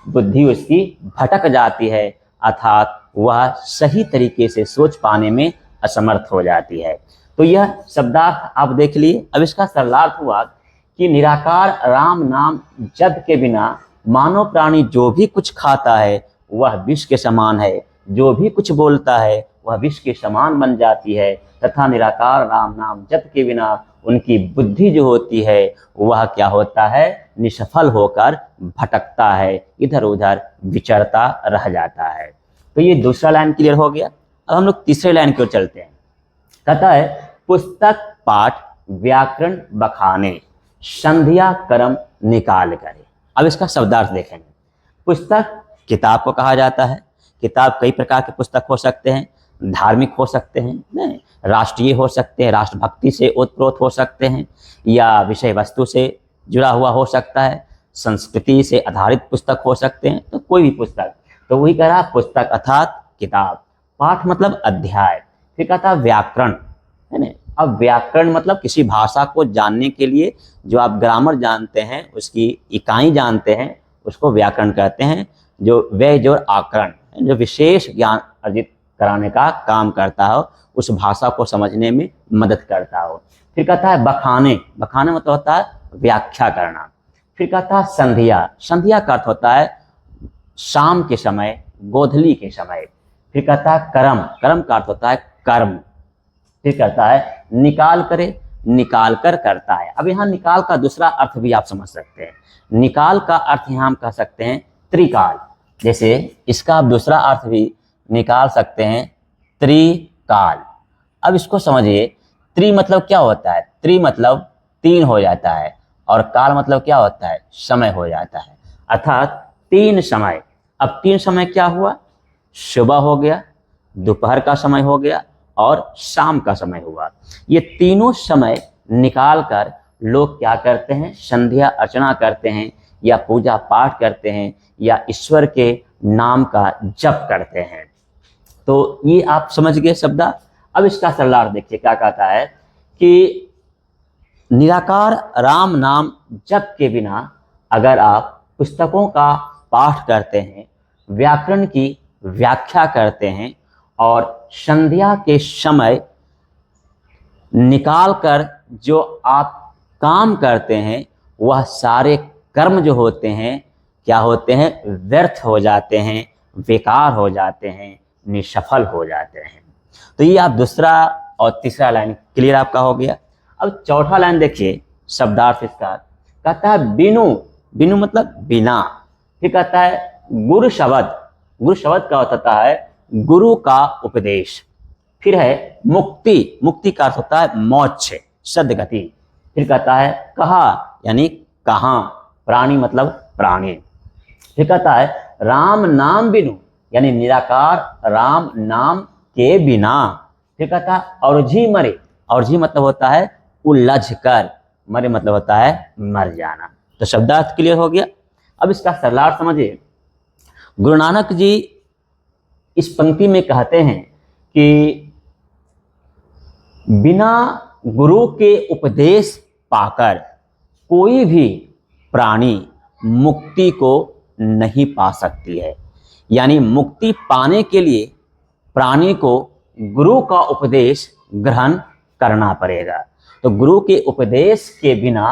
बुद्धि उसकी भटक जाती है, अर्थात वह सही तरीके से सोच पाने में असमर्थ हो जाती है। तो यह शब्दार्थ आप देख लिए। अब इसका सरलार्थ हुआ कि निराकार राम नाम जप के बिना मानव प्राणी जो भी कुछ खाता है वह विष के समान है, जो भी कुछ बोलता है वह विष के समान बन जाती है, तथा निराकार राम नाम जप के बिना उनकी बुद्धि जो होती है वह क्या होता है, निष्फल होकर भटकता है, इधर उधर विचरता रह जाता है। तो ये दूसरा लाइन क्लियर हो गया। अब हम लोग तीसरे लाइन की ओर चलते हैं। कहता है पुस्तक पाठ व्याकरण बखाने संध्या कर्म निकाल करे। अब इसका शब्दार्थ देखेंगे। पुस्तक किताब को कहा जाता है। किताब कई प्रकार के पुस्तक हो सकते हैं, धार्मिक हो सकते हैं, राष्ट्रीय हो सकते हैं, राष्ट्रभक्ति से ओतप्रोत हो सकते हैं, या विषय वस्तु से जुड़ा हुआ हो सकता है, संस्कृति से आधारित पुस्तक हो सकते हैं, तो कोई भी पुस्तक। तो वही कह रहा पुस्तक अर्थात किताब। पाठ मतलब अध्याय। फिर कहता व्याकरण, है ना। अब व्याकरण मतलब किसी भाषा को जानने के लिए जो आप ग्रामर जानते हैं, उसकी इकाई जानते हैं, उसको व्याकरण कहते हैं। जो व्यय जोड़ आकरण, जो विशेष ज्ञान अर्जित कराने का काम करता हो, उस भाषा को समझने में मदद करता हो। फिर कहता है बखाने। बखाने मतलब होता है व्याख्या करना। फिर कहता है संध्या। संध्या का अर्थ होता है शाम के समय, गोधली के समय। फिर कहता है कर्म। कर्म का अर्थ होता है कर्म। फिर कहता है निकाल करे, निकाल कर करता है। अब यहाँ निकाल का दूसरा अर्थ भी आप समझ सकते हैं। निकाल का अर्थ यहाँ हम कह सकते हैं त्रिकाल। जैसे इसका आप दूसरा अर्थ भी निकाल सकते हैं त्रिकाल। अब इसको समझिए, त्रि मतलब क्या होता है, त्रि मतलब तीन हो जाता है, और काल मतलब क्या होता है, समय हो जाता है, अर्थात तीन समय। अब तीन समय क्या हुआ, सुबह हो गया, दोपहर का समय हो गया और शाम का समय हुआ। ये तीनों समय निकाल कर लोग क्या करते हैं, संध्या अर्चना करते हैं, या पूजा पाठ करते हैं, या ईश्वर के नाम का जप करते हैं। तो ये आप समझ गए शब्द। अब इसका सरलार्थ देखिए क्या कहता है कि निराकार राम नाम जप के बिना अगर आप पुस्तकों का पाठ करते हैं, व्याकरण की व्याख्या करते हैं, और संध्या के समय निकाल कर जो आप काम करते हैं, वह सारे कर्म जो होते हैं क्या होते हैं, व्यर्थ हो जाते हैं, बेकार हो जाते हैं, निष्फल हो जाते हैं। तो ये आप दूसरा और तीसरा लाइन क्लियर आपका हो गया। अब चौथा लाइन देखिए शब्दार्थ इसका। कहता है बिनु। बिनु मतलब बिना। फिर कहता है गुरु शब्द। गुरु शब्द का अर्थ होता है गुरु का उपदेश। फिर है मुक्ति। मुक्ति का अर्थ होता है मोक्ष, सद्गति। फिर कहता है कहा, यानी कहाँ। प्राणी मतलब प्राणी। फिर कहता है राम नाम बिनु, यानी निराकार राम नाम के बिना। फिर कहता है और जी मरे। और जी मतलब होता है उलझ कर, मरे मतलब होता है मर जाना। तो शब्दार्थ क्लियर हो गया। अब इसका सरलार्थ समझिए। गुरु नानक जी इस पंक्ति में कहते हैं कि बिना गुरु के उपदेश पाकर कोई भी प्राणी मुक्ति को नहीं पा सकती है। यानी मुक्ति पाने के लिए प्राणी को गुरु का उपदेश ग्रहण करना पड़ेगा। तो गुरु के उपदेश के बिना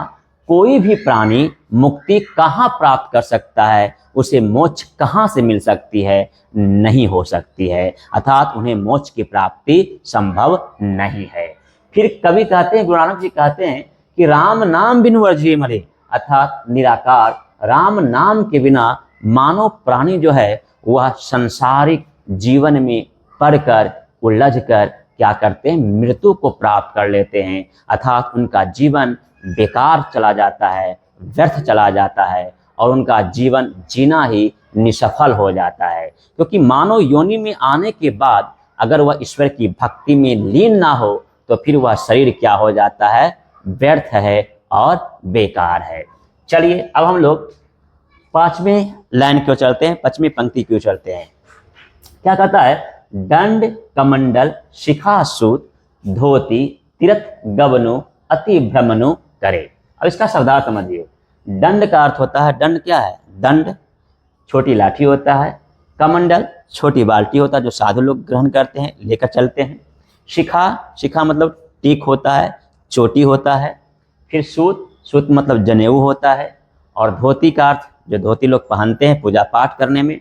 कोई भी प्राणी मुक्ति कहाँ प्राप्त कर सकता है, उसे मोक्ष कहाँ से मिल सकती है, नहीं हो सकती है, अर्थात उन्हें मोक्ष की प्राप्ति संभव नहीं है। फिर कवि कहते हैं, गुरु नानक जी कहते हैं कि राम नाम बिनु अर्जी मरे, अर्थात निराकार राम नाम के बिना मानव प्राणी जो है वह संसारिक जीवन में पड़कर उलझकर क्या करते हैं, मृत्यु को प्राप्त कर लेते हैं, अर्थात उनका जीवन बेकार चला जाता है, व्यर्थ चला जाता है, और उनका जीवन जीना ही निसफल हो जाता है। क्योंकि मानव योनि में आने के बाद अगर वह ईश्वर की भक्ति में लीन ना हो तो फिर वह शरीर क्या हो जाता है, व्यर्थ है और बेकार है। चलिए अब हम लोग 5वें लाइन क्यों चलते हैं, 5वीं पंक्ति क्यों चलते हैं। क्या कहता है, दंड कमंडल शिखा सूत धोती तीर्थ गवनु अति भ्रमनु करे। अब इसका शब्दार्थ समझिए। दंड का अर्थ होता है, दंड क्या है, दंड छोटी लाठी होता है, कमंडल छोटी बाल्टी होता है जो साधु लोग ग्रहण करते हैं, लेकर चलते हैं। शिखा, शिखा मतलब टीक होता है, चोटी होता है। फिर सूत, सूत मतलब जनेऊ होता है। और धोती का अर्थ जो धोती लोग पहनते हैं पूजा पाठ करने में।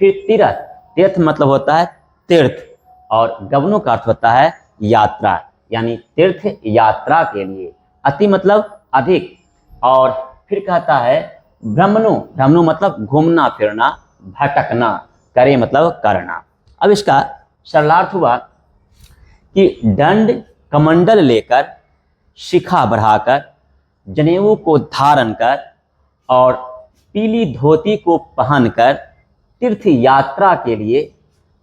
फिर तीर्थ, तीर्थ मतलब होता है तीर्थ। और गवनु का अर्थ होता है यात्रा, यानी तीर्थ यात्रा के लिए। अति मतलब अधिक। और फिर कहता है भ्रमनु, भ्रमनु मतलब घूमना फिरना, भटकना, करे मतलब करना। अब इसका सरलार्थ हुआ कि दंड कमंडल लेकर, शिखा बढ़ाकर, जनेऊ को धारण कर और पीली धोती को पहनकर तीर्थ यात्रा के लिए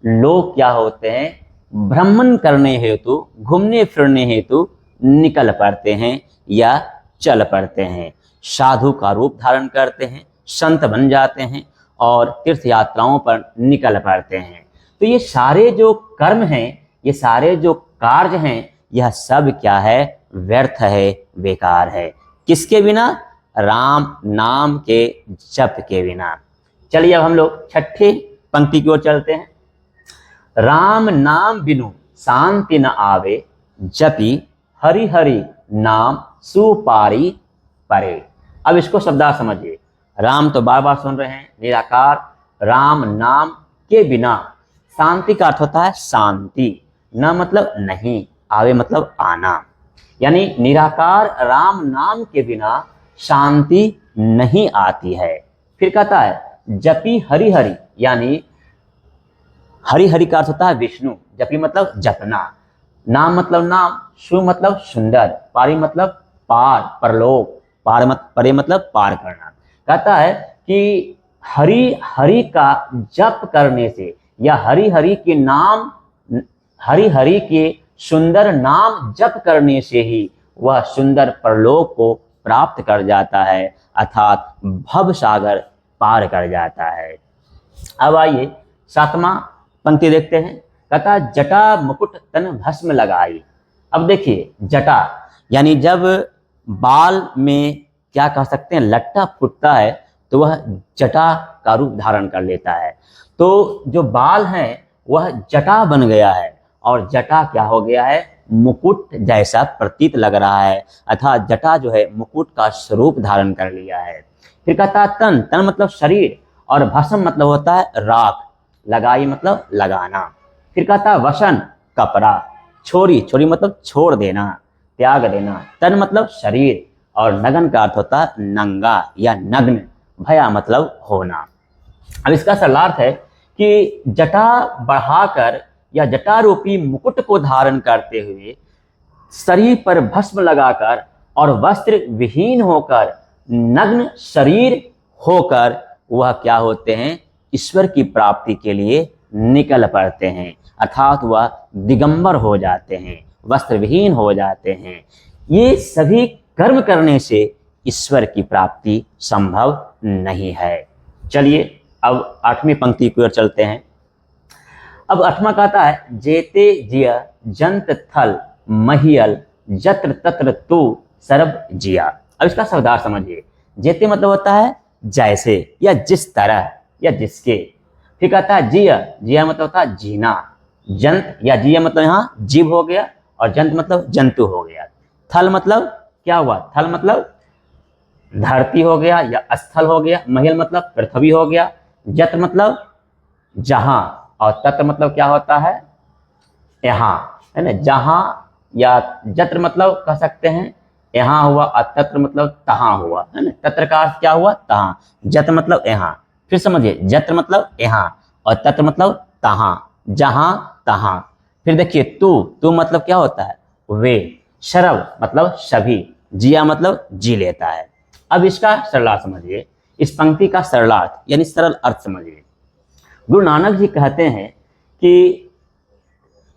लोग क्या होते हैं, भ्रमण करने हेतु, घूमने फिरने हेतु निकल पड़ते हैं या चल पड़ते हैं। साधु का रूप धारण करते हैं, संत बन जाते हैं और तीर्थ यात्राओं पर निकल पड़ते हैं। तो ये सारे जो कर्म हैं, ये सारे जो कार्य हैं, यह सब क्या है, व्यर्थ है, बेकार है। किसके बिना, राम नाम के जप के बिना। चलिए अब हम लोग 6ठे पंक्ति की ओर चलते हैं। राम नाम बिनु शांति न आवे, जपी हरि हरि नाम सुपारी परे। अब इसको शब्दार्थ समझिए। राम तो बार बार सुन रहे हैं, निराकार राम नाम के बिना। शांति का अर्थ होता है शांति, न मतलब नहीं, आवे मतलब आना, यानी निराकार राम नाम के बिना शांति नहीं आती है। फिर कहता है जपी हरि हरि, यानी हरि हरि का अर्थ होता है विष्णु, जपी मतलब जपना, नाम मतलब नाम, सु मतलब सुंदर, पारी मतलब पार, परलोक, पार मत परे मतलब पार करना। कहता है कि हरि हरि का जप करने से या हरि हरि के नाम, हरि हरि के सुंदर नाम जप करने से ही वह सुंदर परलोक को प्राप्त कर जाता है, अर्थात भव सागर पार कर जाता है। अब आइए 7वां पंक्ति देखते हैं। कहता जटा मुकुट तन भस्म लगाई। अब देखिए जटा यानी जब बाल में क्या कह सकते हैं, लट्टा फूटता है तो वह जटा का रूप धारण कर लेता है। तो जो बाल हैं वह जटा बन गया है और जटा क्या हो गया है, मुकुट जैसा प्रतीत लग रहा है, अर्थात जटा जो है मुकुट का स्वरूप धारण कर लिया है। फिर कहता है तन, तन मतलब शरीर, और भस्म मतलब होता है राख, लगाई मतलब लगाना। फिर कहता है वसन, कपड़ा, छोरी, छोरी मतलब छोड़ देना, त्याग देना। तन मतलब शरीर और नगन का अर्थ होता है नंगा या नग्न, भया मतलब होना। अब इसका सरलार्थ है कि जटा बढ़ाकर या जटारूपी मुकुट को धारण करते हुए शरीर पर भस्म लगाकर और वस्त्र विहीन होकर, नग्न शरीर होकर वह क्या होते हैं, ईश्वर की प्राप्ति के लिए निकल पड़ते हैं, अर्थात वह दिगंबर हो जाते हैं, वस्त्र विहीन हो जाते हैं। ये सभी कर्म करने से ईश्वर की प्राप्ति संभव नहीं है। चलिए अब 8वीं पंक्ति की ओर चलते हैं। अब 8वां कहता है जेते जिय जंत थल महियल जत्र तत्र तू सर्व जिया। अब इसका शब्दार्थ समझिए। जेते मतलब होता है जैसे या जिस तरह या जिसके। फिर कहता है जिया, जिया मतलब होता है जीना। जंत या जिया मतलब यहाँ जीव हो गया और जंत मतलब जंतु हो गया। थल मतलब क्या हुआ, थल मतलब धरती हो गया या स्थल हो गया। महिल मतलब पृथ्वी हो गया। जत्र मतलब जहां और तत्र मतलब क्या होता है, यहाँ, है ना, जहां। या जत्र मतलब कह सकते हैं यहाँ हुआ और तत्र मतलब तहां हुआ, है ना। तत्र का अर्थ क्या हुआ, तहां। जत्र मतलब यहाँ। फिर समझिए जत्र मतलब यहाँ और तत्र मतलब तहां, जहां तहां। फिर देखिए तू मतलब क्या होता है, वे। शरव मतलब सभी। जिया मतलब जी लेता है। अब इसका सरला समझिए इस पंक्ति का सरलार्थ यानी सरल अर्थ समझिए। गुरु नानक जी कहते हैं कि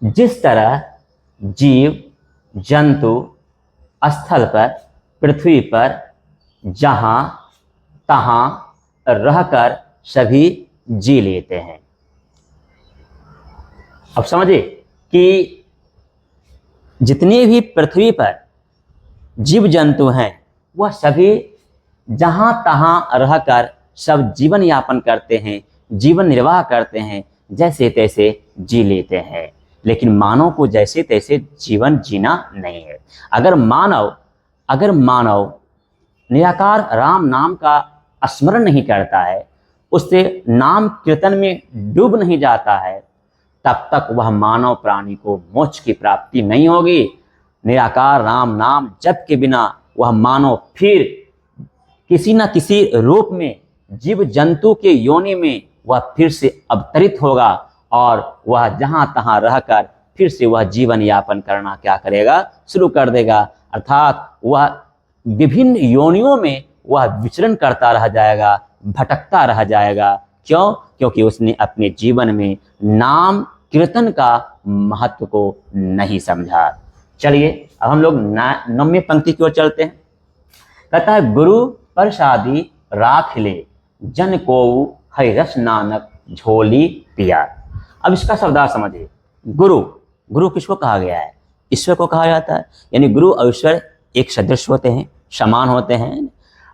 जिस तरह जीव जंतु स्थल पर, पृथ्वी पर, जहाँ तहाँ रहकर सभी जी लेते हैं। अब समझिए कि जितने भी पृथ्वी पर जीव जंतु हैं वह सभी जहाँ तहाँ रहकर सब जीवन यापन करते हैं, जीवन निर्वाह करते हैं, जैसे तैसे जी लेते हैं। लेकिन मानव को जैसे तैसे जीवन जीना नहीं है। अगर मानव निराकार राम नाम का स्मरण नहीं करता है, उससे नाम कीर्तन में डूब नहीं जाता है, तब तक वह मानव प्राणी को मोक्ष की प्राप्ति नहीं होगी। निराकार राम नाम जप के बिना वह मानव फिर किसी न किसी रूप में जीव जंतु के योनि में वह फिर से अवतरित होगा और वह जहाँ तहाँ रहकर फिर से वह जीवन यापन करना क्या करेगा, शुरू कर देगा। अर्थात वह विभिन्न योनियों में वह विचरण करता रह जाएगा, भटकता रह जाएगा। क्यों? क्योंकि उसने अपने जीवन में नाम कीर्तन का महत्व को नहीं समझा। चलिए अब हम लोग 9वीं पंक्ति की ओर चलते हैं। कहता है गुरु प्रसादी राख ले जन को है रस नानक झोली पिया। अब इसका शब्दार्थ समझिए। गुरु किसको कहा गया है? ईश्वर को कहा जाता है। यानी गुरु और ईश्वर एक सदृश होते हैं, समान होते हैं।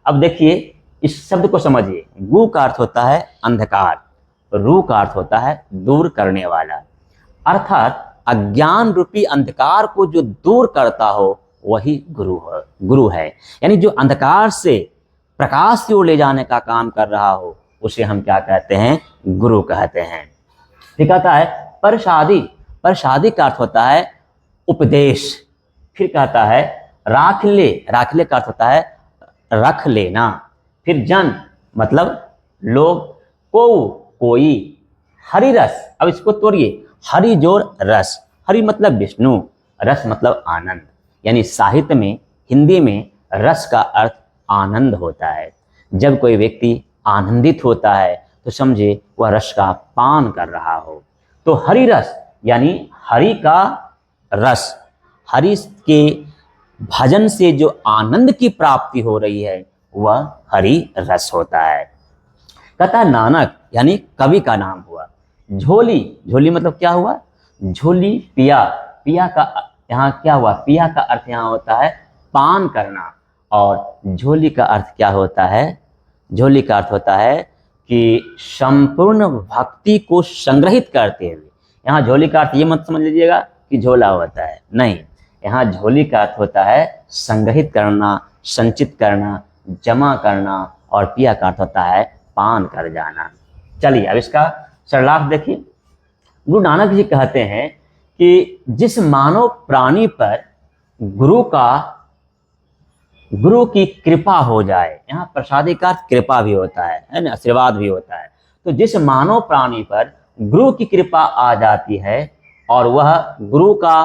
अब देखिए इस शब्द को समझिए। गु का अर्थ होता है अंधकार, रू का अर्थ होता है दूर करने वाला। अर्थात अज्ञान रूपी अंधकार को जो दूर करता हो वही गुरु है। यानी जो अंधकार से प्रकाश की ओर ले जाने का काम कर रहा हो उसे हम क्या कहते हैं? गुरु कहते हैं। फिर कहता है प्रसादी का अर्थ होता है उपदेश। फिर कहता है राख ले का अर्थ होता है रख लेना। फिर जन मतलब लोग, कोई, हरि रस। अब इसको तोड़िए, हरि जोड़ रस। हरि मतलब विष्णु, रस मतलब आनंद। यानी साहित्य में, हिंदी में रस का अर्थ आनंद होता है। जब कोई व्यक्ति आनंदित होता है तो समझे वह रस का पान कर रहा हो। तो हरि रस यानी हरि का रस, हरि के भजन से जो आनंद की प्राप्ति हो रही है वह हरि रस होता है। कहता है नानक यानी कवि का नाम हुआ। झोली मतलब क्या हुआ? झोली पिया का यहाँ क्या हुआ? पिया का अर्थ यहाँ होता है पान करना। और झोली का अर्थ क्या होता है? झोली का अर्थ होता है कि संपूर्ण भक्ति को संग्रहित करते हुए। यहाँ झोली का अर्थ ये मत समझ लीजिएगा कि झोला होता है, नहीं। यहाँ झोली का अर्थ होता है संग्रहित करना, संचित करना, जमा करना। और पिया का अर्थ होता है पान कर जाना। चलिए अब इसका सरलार्थ देखिए। गुरु नानक जी कहते हैं कि जिस मानव प्राणी पर गुरु की कृपा हो जाए, यहाँ प्रसादी का अर्थ कृपा भी होता है ना, आशीर्वाद भी होता है। तो जिस मानव प्राणी पर गुरु की कृपा आ जाती है और वह गुरु का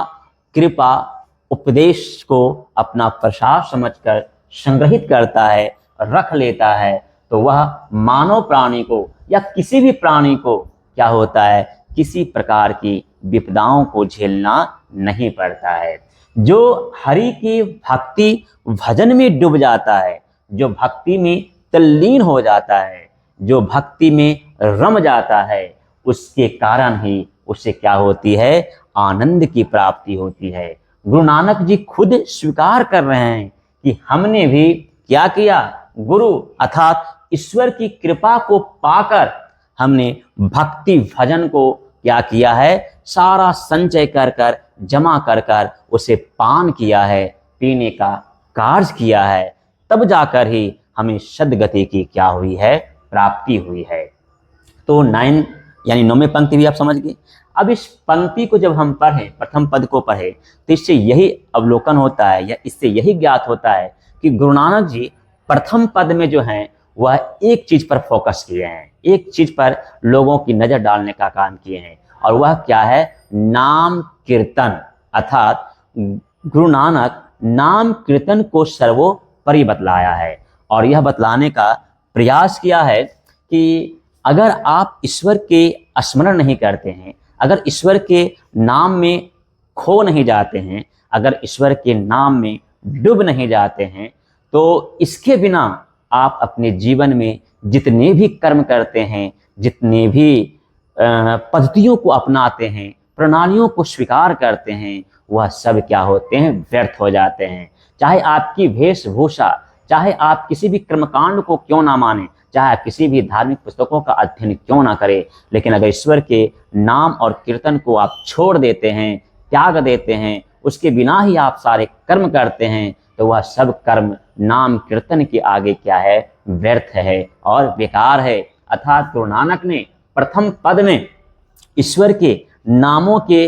कृपा उपदेश को अपना प्रसाद समझकर संग्रहित करता है, रख लेता है, तो वह मानव प्राणी को या किसी भी प्राणी को क्या होता है? किसी प्रकार की विपदाओं को झेलना नहीं पड़ता है। जो हरि की भक्ति भजन में डूब जाता है, जो भक्ति में तल्लीन हो जाता है, जो भक्ति में रम जाता है, उसके कारण ही उसे क्या होती है? आनंद की प्राप्ति होती है। गुरु नानक जी खुद स्वीकार कर रहे हैं कि हमने भी क्या किया? गुरु अर्थात ईश्वर की कृपा को पाकर हमने भक्ति भजन को क्या किया है? सारा संचय कर जमा कर उसे पान किया है, पीने का कार्य किया है। तब जाकर ही हमें सद्गति की क्या हुई है? प्राप्ति हुई है। तो 9वीं पंक्ति भी आप समझ गए। अब इस पंक्ति को जब हम पढ़ें, प्रथम पद को पढ़ें, तो इससे यही अवलोकन होता है या इससे यही ज्ञात होता है कि गुरु नानक जी प्रथम पद में जो हैं वह एक चीज पर फोकस किए हैं, एक चीज पर लोगों की नजर डालने का काम किए हैं। और वह क्या है? नाम कीर्तन। अर्थात गुरु नानक नाम कीर्तन को सर्वोपरि बतलाया है। और यह बतलाने का प्रयास किया है कि अगर आप ईश्वर के स्मरण नहीं करते हैं, अगर ईश्वर के नाम में खो नहीं जाते हैं, अगर ईश्वर के नाम में डूब नहीं जाते हैं, तो इसके बिना आप अपने जीवन में जितने भी कर्म करते हैं, जितने भी पद्धतियों को अपनाते हैं, प्रणालियों को स्वीकार करते हैं, वह सब क्या होते हैं, व्यर्थ हो जाते हैं। चाहे आपकी वेशभूषा, चाहे आप किसी भी कर्मकांड को क्यों ना माने, चाहे आप किसी भी धार्मिक पुस्तकों का अध्ययन क्यों ना करें, लेकिन अगर ईश्वर के नाम और कीर्तन को आप छोड़ देते हैं, त्याग देते हैं, उसके बिना ही आप सारे कर्म करते हैं, तो वह सब कर्म नाम कीर्तन के आगे क्या है, व्यर्थ है और बेकार है। अर्थात गुरु नानक ने प्रथम पद में ईश्वर के नामों के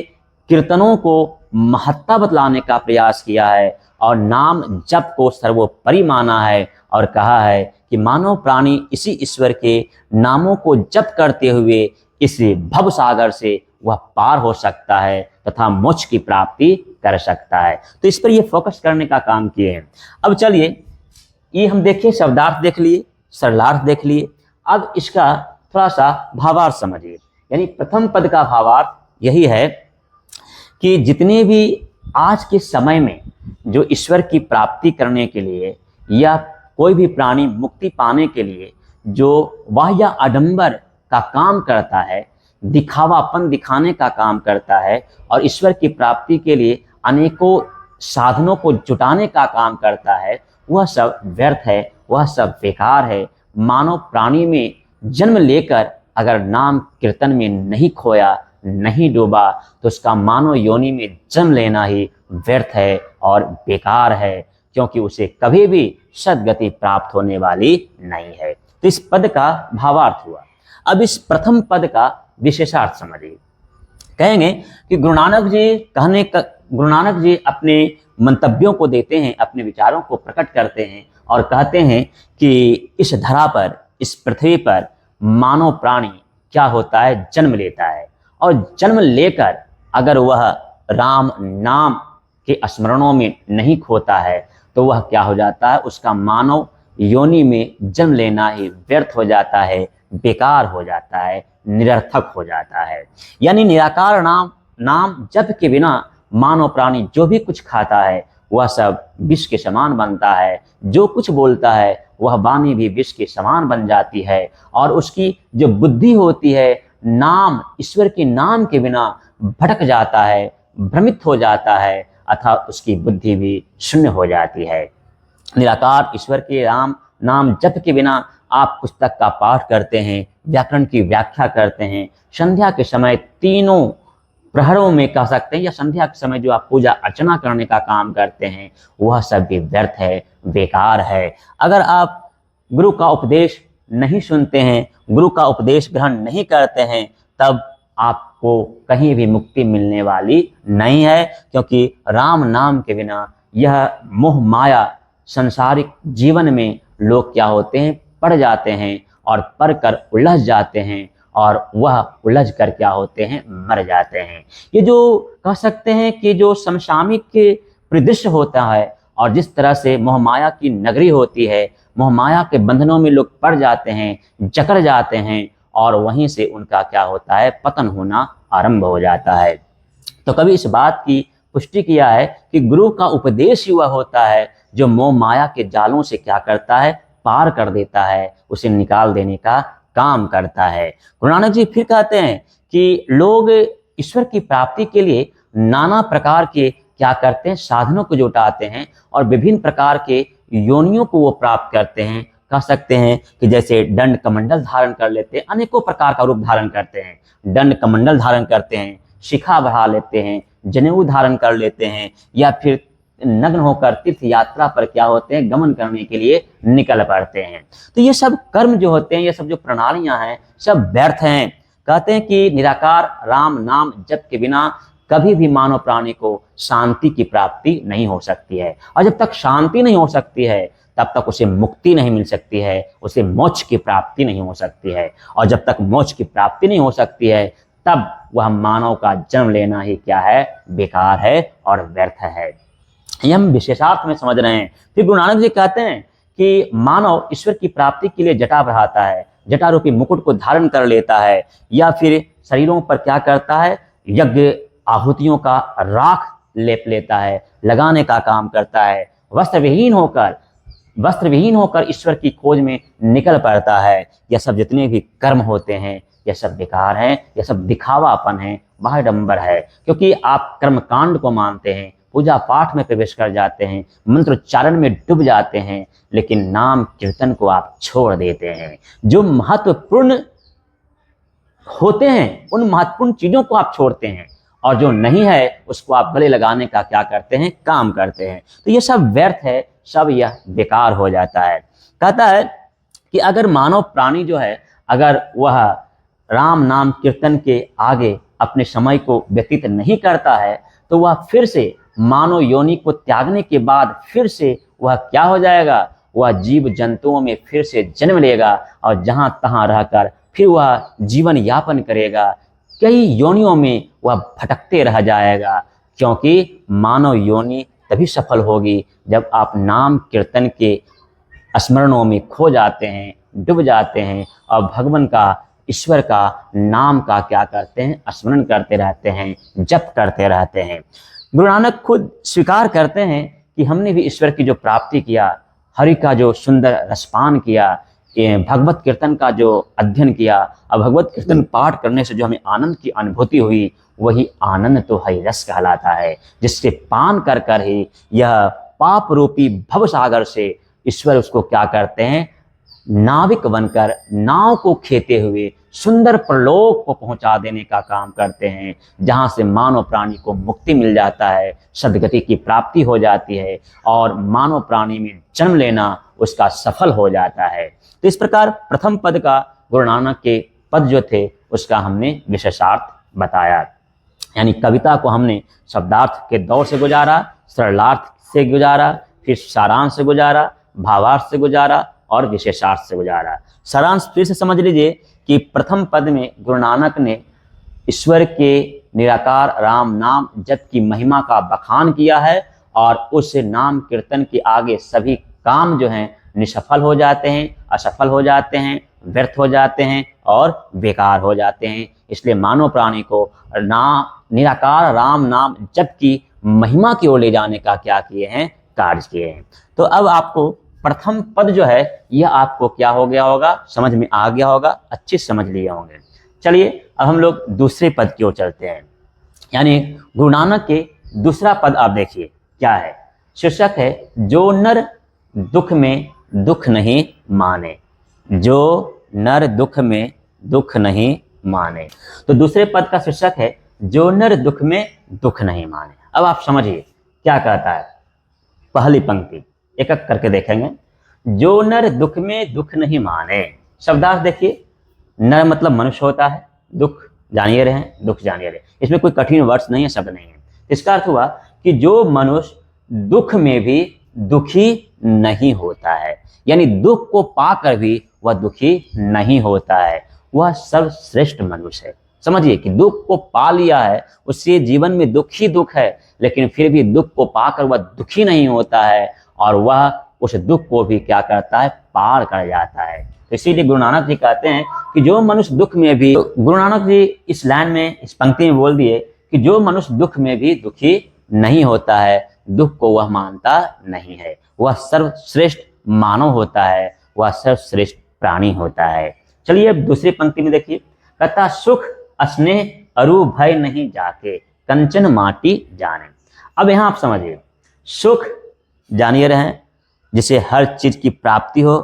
कीर्तनों को महत्ता बतलाने का प्रयास किया है और नाम जप को सर्वोपरि माना है और कहा है कि मानव प्राणी इसी ईश्वर के नामों को जप करते हुए इस भव सागर से वह पार हो सकता है तथा मोक्ष की प्राप्ति कर सकता है। तो इस पर ये फोकस करने का काम किए हैं। अब चलिए, ये हम देखिए, शब्दार्थ देख लिए, सरलार्थ देख लिए, अब इसका थोड़ा सा भावार्थ समझिए। यानी प्रथम पद का भावार्थ यही है कि जितने भी आज के समय में जो ईश्वर की प्राप्ति करने के लिए या कोई भी प्राणी मुक्ति पाने के लिए जो बाह्य आडंबर का काम करता है, दिखावापन दिखाने का काम करता है और ईश्वर की प्राप्ति के लिए अनेकों साधनों को जुटाने का काम करता है, वह सब व्यर्थ है, वह सब बेकार है। मानव प्राणी में जन्म लेकर अगर नाम कीर्तन में नहीं खोया, नहीं डूबा, तो उसका मानव योनि में जन्म लेना ही व्यर्थ है और बेकार है, क्योंकि उसे कभी भी सद्गति प्राप्त होने वाली नहीं है। तो इस पद का भावार्थ हुआ। अब इस प्रथम पद का विशेषार्थ समझिए। कहेंगे कि गुरु नानक जी अपने मंतव्यों को देते हैं, अपने विचारों को प्रकट करते हैं और कहते हैं कि इस धरा पर, इस पृथ्वी पर मानव प्राणी क्या होता है, जन्म लेता है और जन्म लेकर अगर वह राम नाम के स्मरणों में नहीं खोता है तो वह क्या हो जाता है, उसका मानव योनि में जन्म लेना ही व्यर्थ हो जाता है, बेकार हो जाता है, निरर्थक हो जाता है। यानी निराकार नाम जप के बिना मानव प्राणी जो भी कुछ खाता है वह सब विष के समान बनता है, जो कुछ बोलता है वह वाणी भी विष के समान बन जाती है और उसकी जो बुद्धि होती है नाम, ईश्वर के नाम के बिना भटक जाता है, भ्रमित हो जाता है, अर्थात उसकी बुद्धि भी शून्य हो जाती है। निराकार ईश्वर के राम नाम जप के बिना आप पुस्तक का पाठ करते हैं, व्याकरण की व्याख्या करते हैं, संध्या के समय तीनों प्रहरों में कह सकते हैं या संध्या के समय जो आप पूजा अर्चना करने का काम करते हैं वह सब भी व्यर्थ है, बेकार है। अगर आप गुरु का उपदेश नहीं सुनते हैं, गुरु का उपदेश ग्रहण नहीं करते हैं, तब आपको कहीं भी मुक्ति मिलने वाली नहीं है, क्योंकि राम नाम के बिना यह मोह माया संसारिक जीवन में लोग क्या होते हैं, पड़ जाते हैं और पढ़ कर उलझ जाते हैं और वह उलझ कर क्या होते हैं, मर जाते हैं। ये जो कह सकते हैं कि जो समसामयिक के परिदृश्य होता है और जिस तरह से मोहमाया की नगरी होती है, मोहमाया के बंधनों में लोग पड़ जाते हैं, जकड़ जाते हैं और वहीं से उनका क्या होता है, पतन होना आरंभ हो जाता है। तो कभी इस बात की पुष्टि किया है कि गुरु का उपदेश ही वह होता है जो मोह माया के जालों से क्या करता है, पार कर देता है, उसे निकाल देने का काम करता है। गुरु नानक जी फिर कहते हैं कि लोग ईश्वर की प्राप्ति के लिए नाना प्रकार के क्या करते हैं, साधनों को जुटाते हैं और विभिन्न प्रकार के योनियों को वो प्राप्त करते हैं। कह सकते हैं कि जैसे दंड कमंडल धारण कर लेते हैं, अनेकों प्रकार का रूप धारण करते हैं, दंड कमंडल धारण करते हैं, शिखा बढ़ा लेते हैं, जनेऊ धारण कर लेते हैं या फिर नग्न होकर तीर्थ यात्रा पर क्या होते हैं, गमन करने के लिए निकल पड़ते हैं। तो ये सब कर्म जो होते हैं, ये सब जो प्रणालियां हैं, सब व्यर्थ हैं। कहते हैं कि निराकार राम नाम जप के बिना कभी भी मानव प्राणी को शांति की प्राप्ति नहीं हो सकती है और जब तक शांति नहीं हो सकती है तब तक उसे मुक्ति नहीं मिल सकती है, उसे मोक्ष की प्राप्ति नहीं हो सकती है और जब तक मोक्ष की प्राप्ति नहीं हो सकती है तब वह मानव का जन्म लेना ही क्या है, बेकार है और व्यर्थ है। ये हम विशेषार्थ में समझ रहे हैं। फिर गुरु नानक जी कहते हैं कि मानव ईश्वर की प्राप्ति के लिए जटा बढ़ाता है, जटा रूपी मुकुट को धारण कर लेता है, या फिर शरीरों पर क्या करता है, यज्ञ आहुतियों का राख लेप लेता है, लगाने का काम करता है, वस्त्रविहीन होकर ईश्वर की खोज में निकल पड़ता है। यह सब जितने भी कर्म होते हैं यह सब बेकार हैं, यह सब दिखावापन है, बाह्यडंबर है, क्योंकि आप कर्मकांड को मानते हैं, पूजा पाठ में प्रवेश कर जाते हैं, मंत्रोच्चारण में डूब जाते हैं, लेकिन नाम कीर्तन को आप छोड़ देते हैं। जो महत्वपूर्ण होते हैं उन महत्वपूर्ण चीजों को आप छोड़ते हैं, और जो नहीं है उसको आप गले लगाने का क्या करते हैं, काम करते हैं। तो ये सब व्यर्थ है, सब यह बेकार हो जाता है। कहता है कि अगर मानव प्राणी जो है, अगर वह राम नाम कीर्तन के आगे अपने समय को व्यतीत नहीं करता है, तो वह फिर से मानव योनि को त्यागने के बाद फिर से वह क्या हो जाएगा, वह जीव जंतुओं में फिर से जन्म लेगा, और जहां तहां रहकर फिर वह जीवन यापन करेगा। कई योनियों में वह भटकते रह जाएगा, क्योंकि मानव योनि तभी सफल होगी जब आप नाम कीर्तन के स्मरणों में खो जाते हैं, डूब जाते हैं, और भगवान का, ईश्वर का नाम का क्या करते हैं, स्मरण करते रहते हैं, जप करते रहते हैं। गुरु नानक खुद स्वीकार करते हैं कि हमने भी ईश्वर की जो प्राप्ति किया, हरि का जो सुंदर रसपान किया, भगवत कीर्तन का जो अध्ययन किया, और भगवत कीर्तन पाठ करने से जो हमें आनंद की अनुभूति हुई, वही आनंद तो हरि रस कहलाता है, जिससे पान कर कर ही यह पाप रूपी भव सागर से ईश्वर उसको क्या करते हैं, नाविक बनकर नाव को खेते हुए सुंदर प्रलोक को पहुंचा देने का काम करते हैं, जहां से मानव प्राणी को मुक्ति मिल जाता है, सद्गति की प्राप्ति हो जाती है, और मानव प्राणी में जन्म लेना उसका सफल हो जाता है। तो इस प्रकार प्रथम पद का गुरु नानक के पद जो थे उसका हमने विशेषार्थ बताया, यानी कविता को हमने शब्दार्थ के दौर से गुजारा, सरलार्थ से गुजारा, फिर सारांश से गुजारा, भावार्थ से गुजारा और विशेषार्थ से गुजारा। सारांश फिर से समझ लीजिए कि प्रथम पद में गुरु नानक ने ईश्वर के निराकार राम नाम जप की महिमा का बखान किया है, और उस नाम कीर्तन के आगे सभी काम जो हैं निसफल हो जाते हैं, असफल हो जाते हैं, व्यर्थ हो जाते हैं और बेकार हो जाते हैं। इसलिए मानव प्राणी को निराकार राम नाम जप की महिमा की ओर ले जाने का क्या किए हैं, कार्य किए हैं। तो अब आपको प्रथम पद जो है यह आपको क्या हो गया होगा, समझ में आ गया होगा, अच्छे समझ लिए होंगे। चलिए अब हम लोग दूसरे पद की ओर चलते हैं, यानी गुरु नानक के दूसरा पद आप देखिए क्या है। शीर्षक है जो नर दुख में दुख नहीं माने, जो नर दुख में दुख नहीं माने। तो दूसरे पद का शीर्षक है जो नर दुख में दुख नहीं माने। अब आप समझिए क्या कहता है। पहली पंक्ति एक एक करके देखेंगे। जो नर दुख में दुख नहीं माने, शब्दार्थ देखिए। नर मतलब मनुष्य होता है, दुख जानिए रहे हैं, दुख जानिए रहे, इसमें कोई कठिन वर्ड्स नहीं है, शब्द नहीं है। इसका अर्थ हुआ कि जो मनुष्य दुख में भी दुखी नहीं होता है, यानी दुख को पाकर भी वह दुखी नहीं होता है, वह सर्वश्रेष्ठ मनुष्य है। समझिए कि दुख को पा लिया है, उससे जीवन में दुख ही दुख है, लेकिन फिर भी दुख को पाकर वह दुखी नहीं होता है, और वह उस दुख को भी क्या करता है, पार कर जाता है। तो इसीलिए गुरु नानक जी कहते हैं कि जो मनुष्य दुख में भी, गुरु नानक जी इस लाइन में, इस पंक्ति में बोल दिए कि जो मनुष्य दुख में भी दुखी नहीं होता है, दुख को वह मानता नहीं है, वह सर्वश्रेष्ठ मानव होता है, वह सर्वश्रेष्ठ प्राणी होता है। चलिए अब दूसरी पंक्ति में देखिए। कहता सुख स्नेह अरु भय नहीं जाके कंचन माटी जाने। अब यहाँ आप समझिए, सुख जानिए रहे, जिसे हर चीज की प्राप्ति हो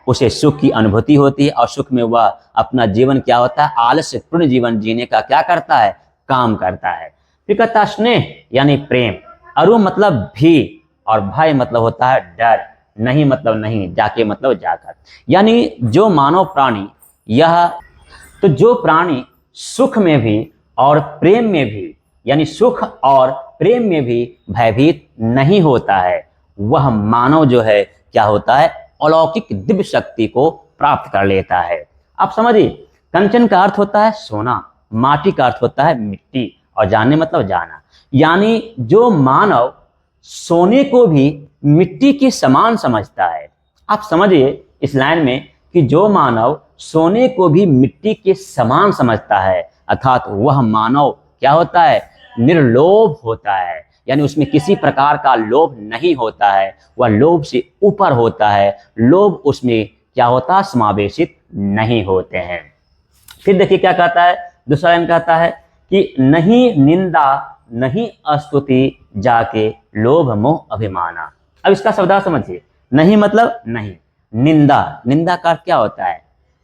उसे सुख की अनुभूति होती है, और सुख में वह अपना जीवन क्या होता है, आलस्य पूर्ण जीवन जीने का क्या करता है, काम करता है। फिर कहता स्नेह यानी प्रेम, अरु मतलब भी, और भय मतलब होता है डर, नहीं मतलब नहीं, जाके मतलब जाकर, यानी जो मानव प्राणी यह, तो जो प्राणी सुख में भी और प्रेम में भी, यानी सुख और प्रेम में भी भयभीत नहीं होता है, वह मानव जो है क्या होता है, अलौकिक दिव्य शक्ति को प्राप्त कर लेता है। आप समझिए, कंचन का अर्थ होता है सोना, माटी का अर्थ होता है मिट्टी, और जाने मतलब जाना, यानी जो मानव सोने को भी मिट्टी के समान समझता है, आप समझिए इस लाइन में कि जो मानव सोने को भी मिट्टी के समान समझता है, अर्थात वह मानव क्या होता है, निर्लोभ होता है, यानी उसमें किसी प्रकार का लोभ नहीं होता है, वह लोभ से ऊपर होता है, लोभ उसमें क्या होता है, समावेशित नहीं होते हैं। फिर देखिए क्या कहता है, दूसरा लाइन कहता है कि नहीं निंदा नहीं स्तुति जाके लोभ मोह अभिमाना। अब इसका शब्दार्थ समझिए, नहीं मतलब नहीं, निंदा, निंदा का क्या होता है,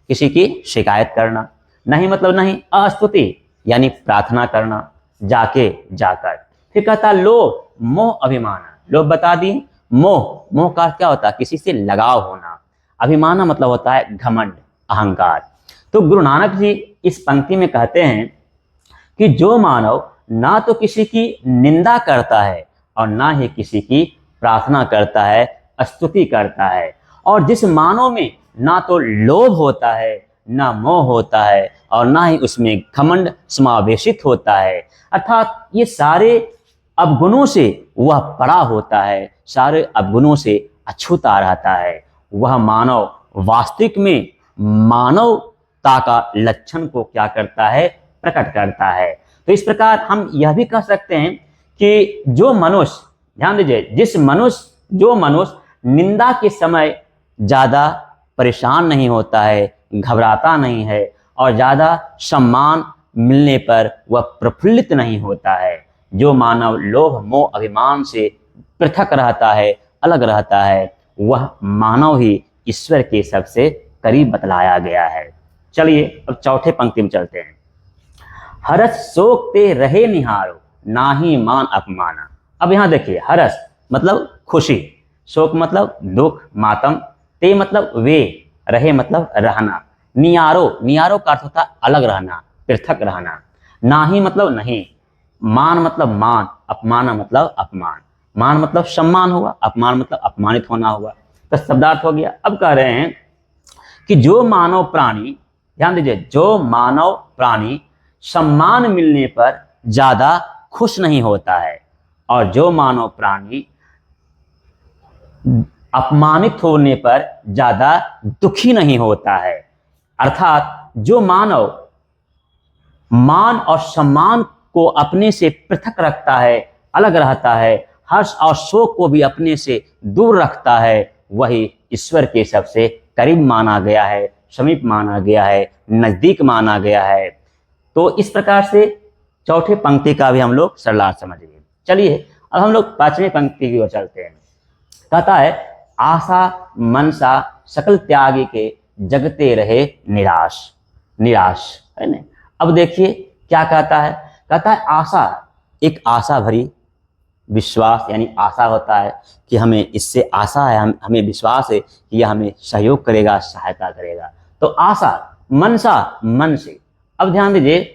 किसी की शिकायत करना, नहीं मतलब नहीं, अस्तुति यानी प्रार्थना करना, जाके जाकर। फिर कहता लोभ मोह अभिमाना, लोभ बता दिए, मोह, मोह का क्या होता है, किसी से लगाव होना, अभिमाना मतलब होता है घमंड, अहंकार। तो गुरु नानक जी इस पंक्ति में कहते हैं कि जो मानव ना तो किसी की निंदा करता है और ना ही किसी की प्रार्थना करता है, स्तुति करता है, और जिस मानव में ना तो लोभ होता है, ना मोह होता है, और ना ही उसमें घमंड समावेशित होता है, अर्थात ये सारे अवगुणों से वह परा होता है, सारे अवगुणों से अछूता रहता है, वह मानव वास्तविक में मानवता का लक्षण को क्या करता है, प्रकट करता है। तो इस प्रकार हम यह भी कह सकते हैं कि जो मनुष्य, ध्यान दीजिए, जो मनुष्य निंदा के समय ज्यादा परेशान नहीं होता है, घबराता नहीं है, और ज्यादा सम्मान मिलने पर वह प्रफुल्लित नहीं होता है, जो मानव लोभ मोह अभिमान से पृथक रहता है, अलग रहता है, वह मानव ही ईश्वर के सबसे करीब बतलाया गया है। चलिए अब चौथे पंक्ति में चलते हैं। हरस शोक ते रहे निहारो नाही मान अपमाना। अब यहां देखिए, हरस मतलब खुशी, शोक मतलब दुख मातम, ते मतलब वे, रहे मतलब रहना, नियारो, नियारो का अर्थ होता है अलग रहना, पृथक रहना, नाही मतलब नहीं, मान मतलब मान, अपमाना मतलब अपमान, मान मतलब सम्मान हुआ, अपमान मतलब अपमानित होना हुआ, तो शब्दार्थ हो गया। अब कह रहे हैं कि जो मानव प्राणी, ध्यान दीजिए, जो मानव प्राणी सम्मान मिलने पर ज्यादा खुश नहीं होता है, और जो मानव प्राणी अपमानित होने पर ज्यादा दुखी नहीं होता है, अर्थात जो मानव मान और सम्मान को अपने से पृथक रखता है, अलग रहता है, हर्ष और शोक को भी अपने से दूर रखता है, वही ईश्वर के सबसे करीब माना गया है, समीप माना गया है, नजदीक माना गया है। तो इस प्रकार से चौथे पंक्ति का भी हम लोग सरलार्थ समझ गए। चलिए अब हम लोग पांचवें पंक्ति की ओर चलते हैं। कहता है आशा मनसा सकल त्यागी के जगते रहे निराश, निराश है ना। अब देखिए क्या कहता है आशा, एक आशा भरी विश्वास, यानी आशा होता है कि हमें इससे आशा है, हमें विश्वास है कि यह हमें सहयोग करेगा, सहायता करेगा। तो आशा, मनसा मन से। अब ध्यान दीजिए,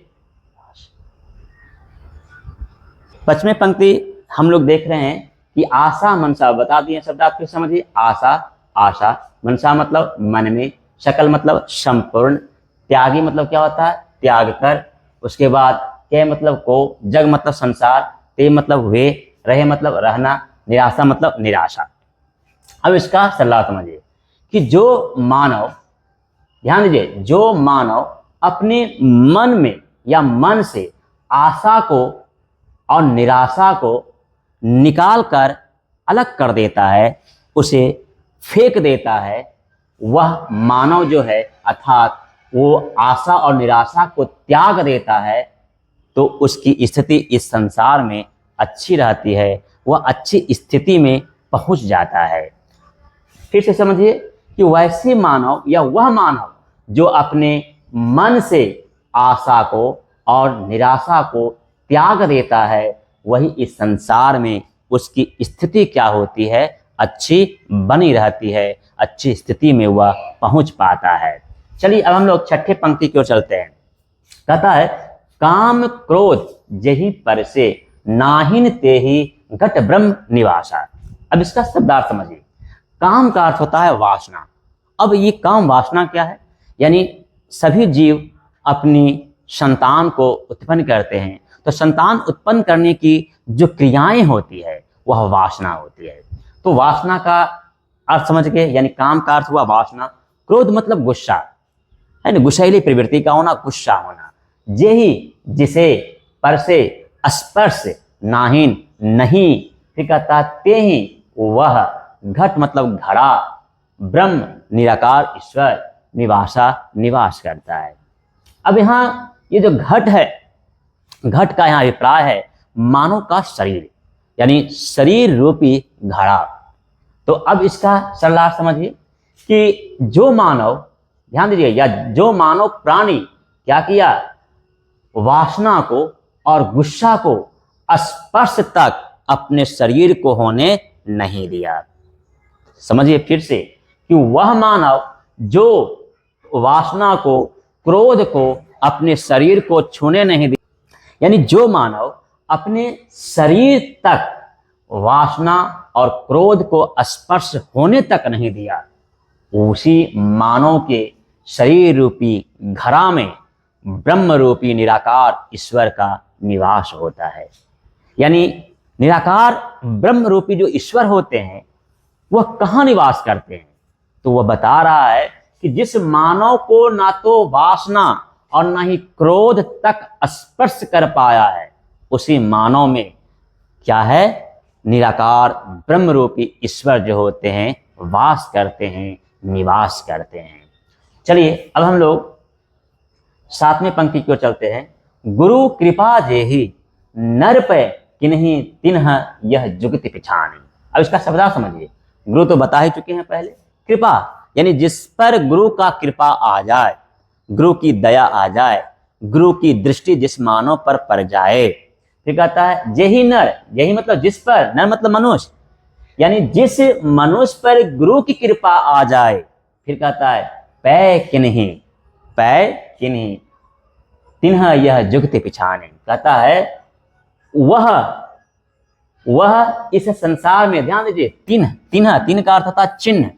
पचवीं पंक्ति हम लोग देख रहे हैं कि आशा मनसा बता दिए शब्द, आप फिर समझिए। आशा, आशा, मनसा मतलब मन में, सकल मतलब संपूर्ण, त्यागी मतलब क्या होता है, त्याग कर, उसके बाद के मतलब को, जग मतलब संसार, ते मतलब वे, रहे मतलब रहना, निराशा मतलब निराशा। अब इसका सरला समझिए कि जो मानव, ध्यान दीजिए, जो मानव अपने मन में या मन से आशा को और निराशा को निकाल कर अलग कर देता है, उसे फेंक देता है, वह मानव जो है, अर्थात वो आशा और निराशा को त्याग देता है, तो उसकी स्थिति इस संसार में अच्छी रहती है, वह अच्छी स्थिति में पहुंच जाता है। फिर से समझिए कि वैसे मानव या वह मानव जो अपने मन से आशा को और निराशा को त्याग देता है, वही इस संसार में उसकी स्थिति क्या होती है, अच्छी बनी रहती है, अच्छी स्थिति में वह पहुंच पाता है। चलिए अब हम लोग छठे पंक्ति की ओर चलते हैं। कहता है काम क्रोध जही पर से नाहिन ते ही घट ब्रह्म निवासा। अब इसका शब्दार्थ समझिए। काम का अर्थ होता है वासना। अब ये काम वासना क्या है, यानी सभी जीव अपनी संतान को उत्पन्न करते हैं, तो संतान उत्पन्न करने की जो क्रियाएं होती है वह वासना होती है। तो वासना का अर्थ समझ के, यानी काम का अर्थ हुआ वासना। क्रोध मतलब गुस्सा, है ना, गुस्सैली प्रवृत्ति का होना, गुस्सा होना। जेहि जिसे, पर से स्पर्श, नाहिन नहीं, फिर कहता ते ही वह, घट मतलब घड़ा, ब्रह्म निराकार ईश्वर, निवासा निवास करता है। अब यहाँ ये जो घट है, घट का यहाँ अभिप्राय है मानव का शरीर, यानी शरीर रूपी घड़ा। तो अब इसका सरलार्थ समझिए कि जो मानव, ध्यान दीजिए, या जो मानव प्राणी क्या किया, वासना को और गुस्सा को स्पर्श तक अपने शरीर को होने नहीं दिया। समझिए फिर से कि वह मानव जो वासना को, क्रोध को अपने शरीर को छूने नहीं दिया, यानी जो मानव अपने शरीर तक वासना और क्रोध को स्पर्श होने तक नहीं दिया, उसी मानव के शरीर रूपी घड़ा में ब्रह्म रूपी निराकार ईश्वर का निवास होता है। यानी निराकार ब्रह्म रूपी जो ईश्वर होते हैं वह कहाँ निवास करते हैं, तो वह बता रहा है कि जिस मानव को ना तो वासना और ना ही क्रोध तक स्पर्श कर पाया है, उसी मानव में क्या है, निराकार ब्रह्म रूपी ईश्वर जो होते हैं वास करते हैं, निवास करते हैं। चलिए अब हम लोग 7वें पंक्ति की ओर चलते हैं। गुरु कृपा जेहि नर पे किन्हीं तिन्ह यह जुगति पिछानी। अब इसका शब्दार्थ समझिए। गुरु तो बता ही चुके हैं पहले, कृपा यानी जिस पर गुरु का कृपा आ जाए, गुरु की दया आ जाए, गुरु की दृष्टि जिस मानव पर पड़ जाए। फिर कहता है जेहि नर, जेहि मतलब जिस पर, नर मतलब मनुष्य, यानी जिस मनुष्य पर गुरु की कृपा आ जाए। फिर कहता है पै किन्हीं, पै किन्हीं तिन्ह यह जुगति पिछाने, कहता है वह इस संसार में, ध्यान दीजिए, तिन्ह का अर्थ होता है चिन्ह,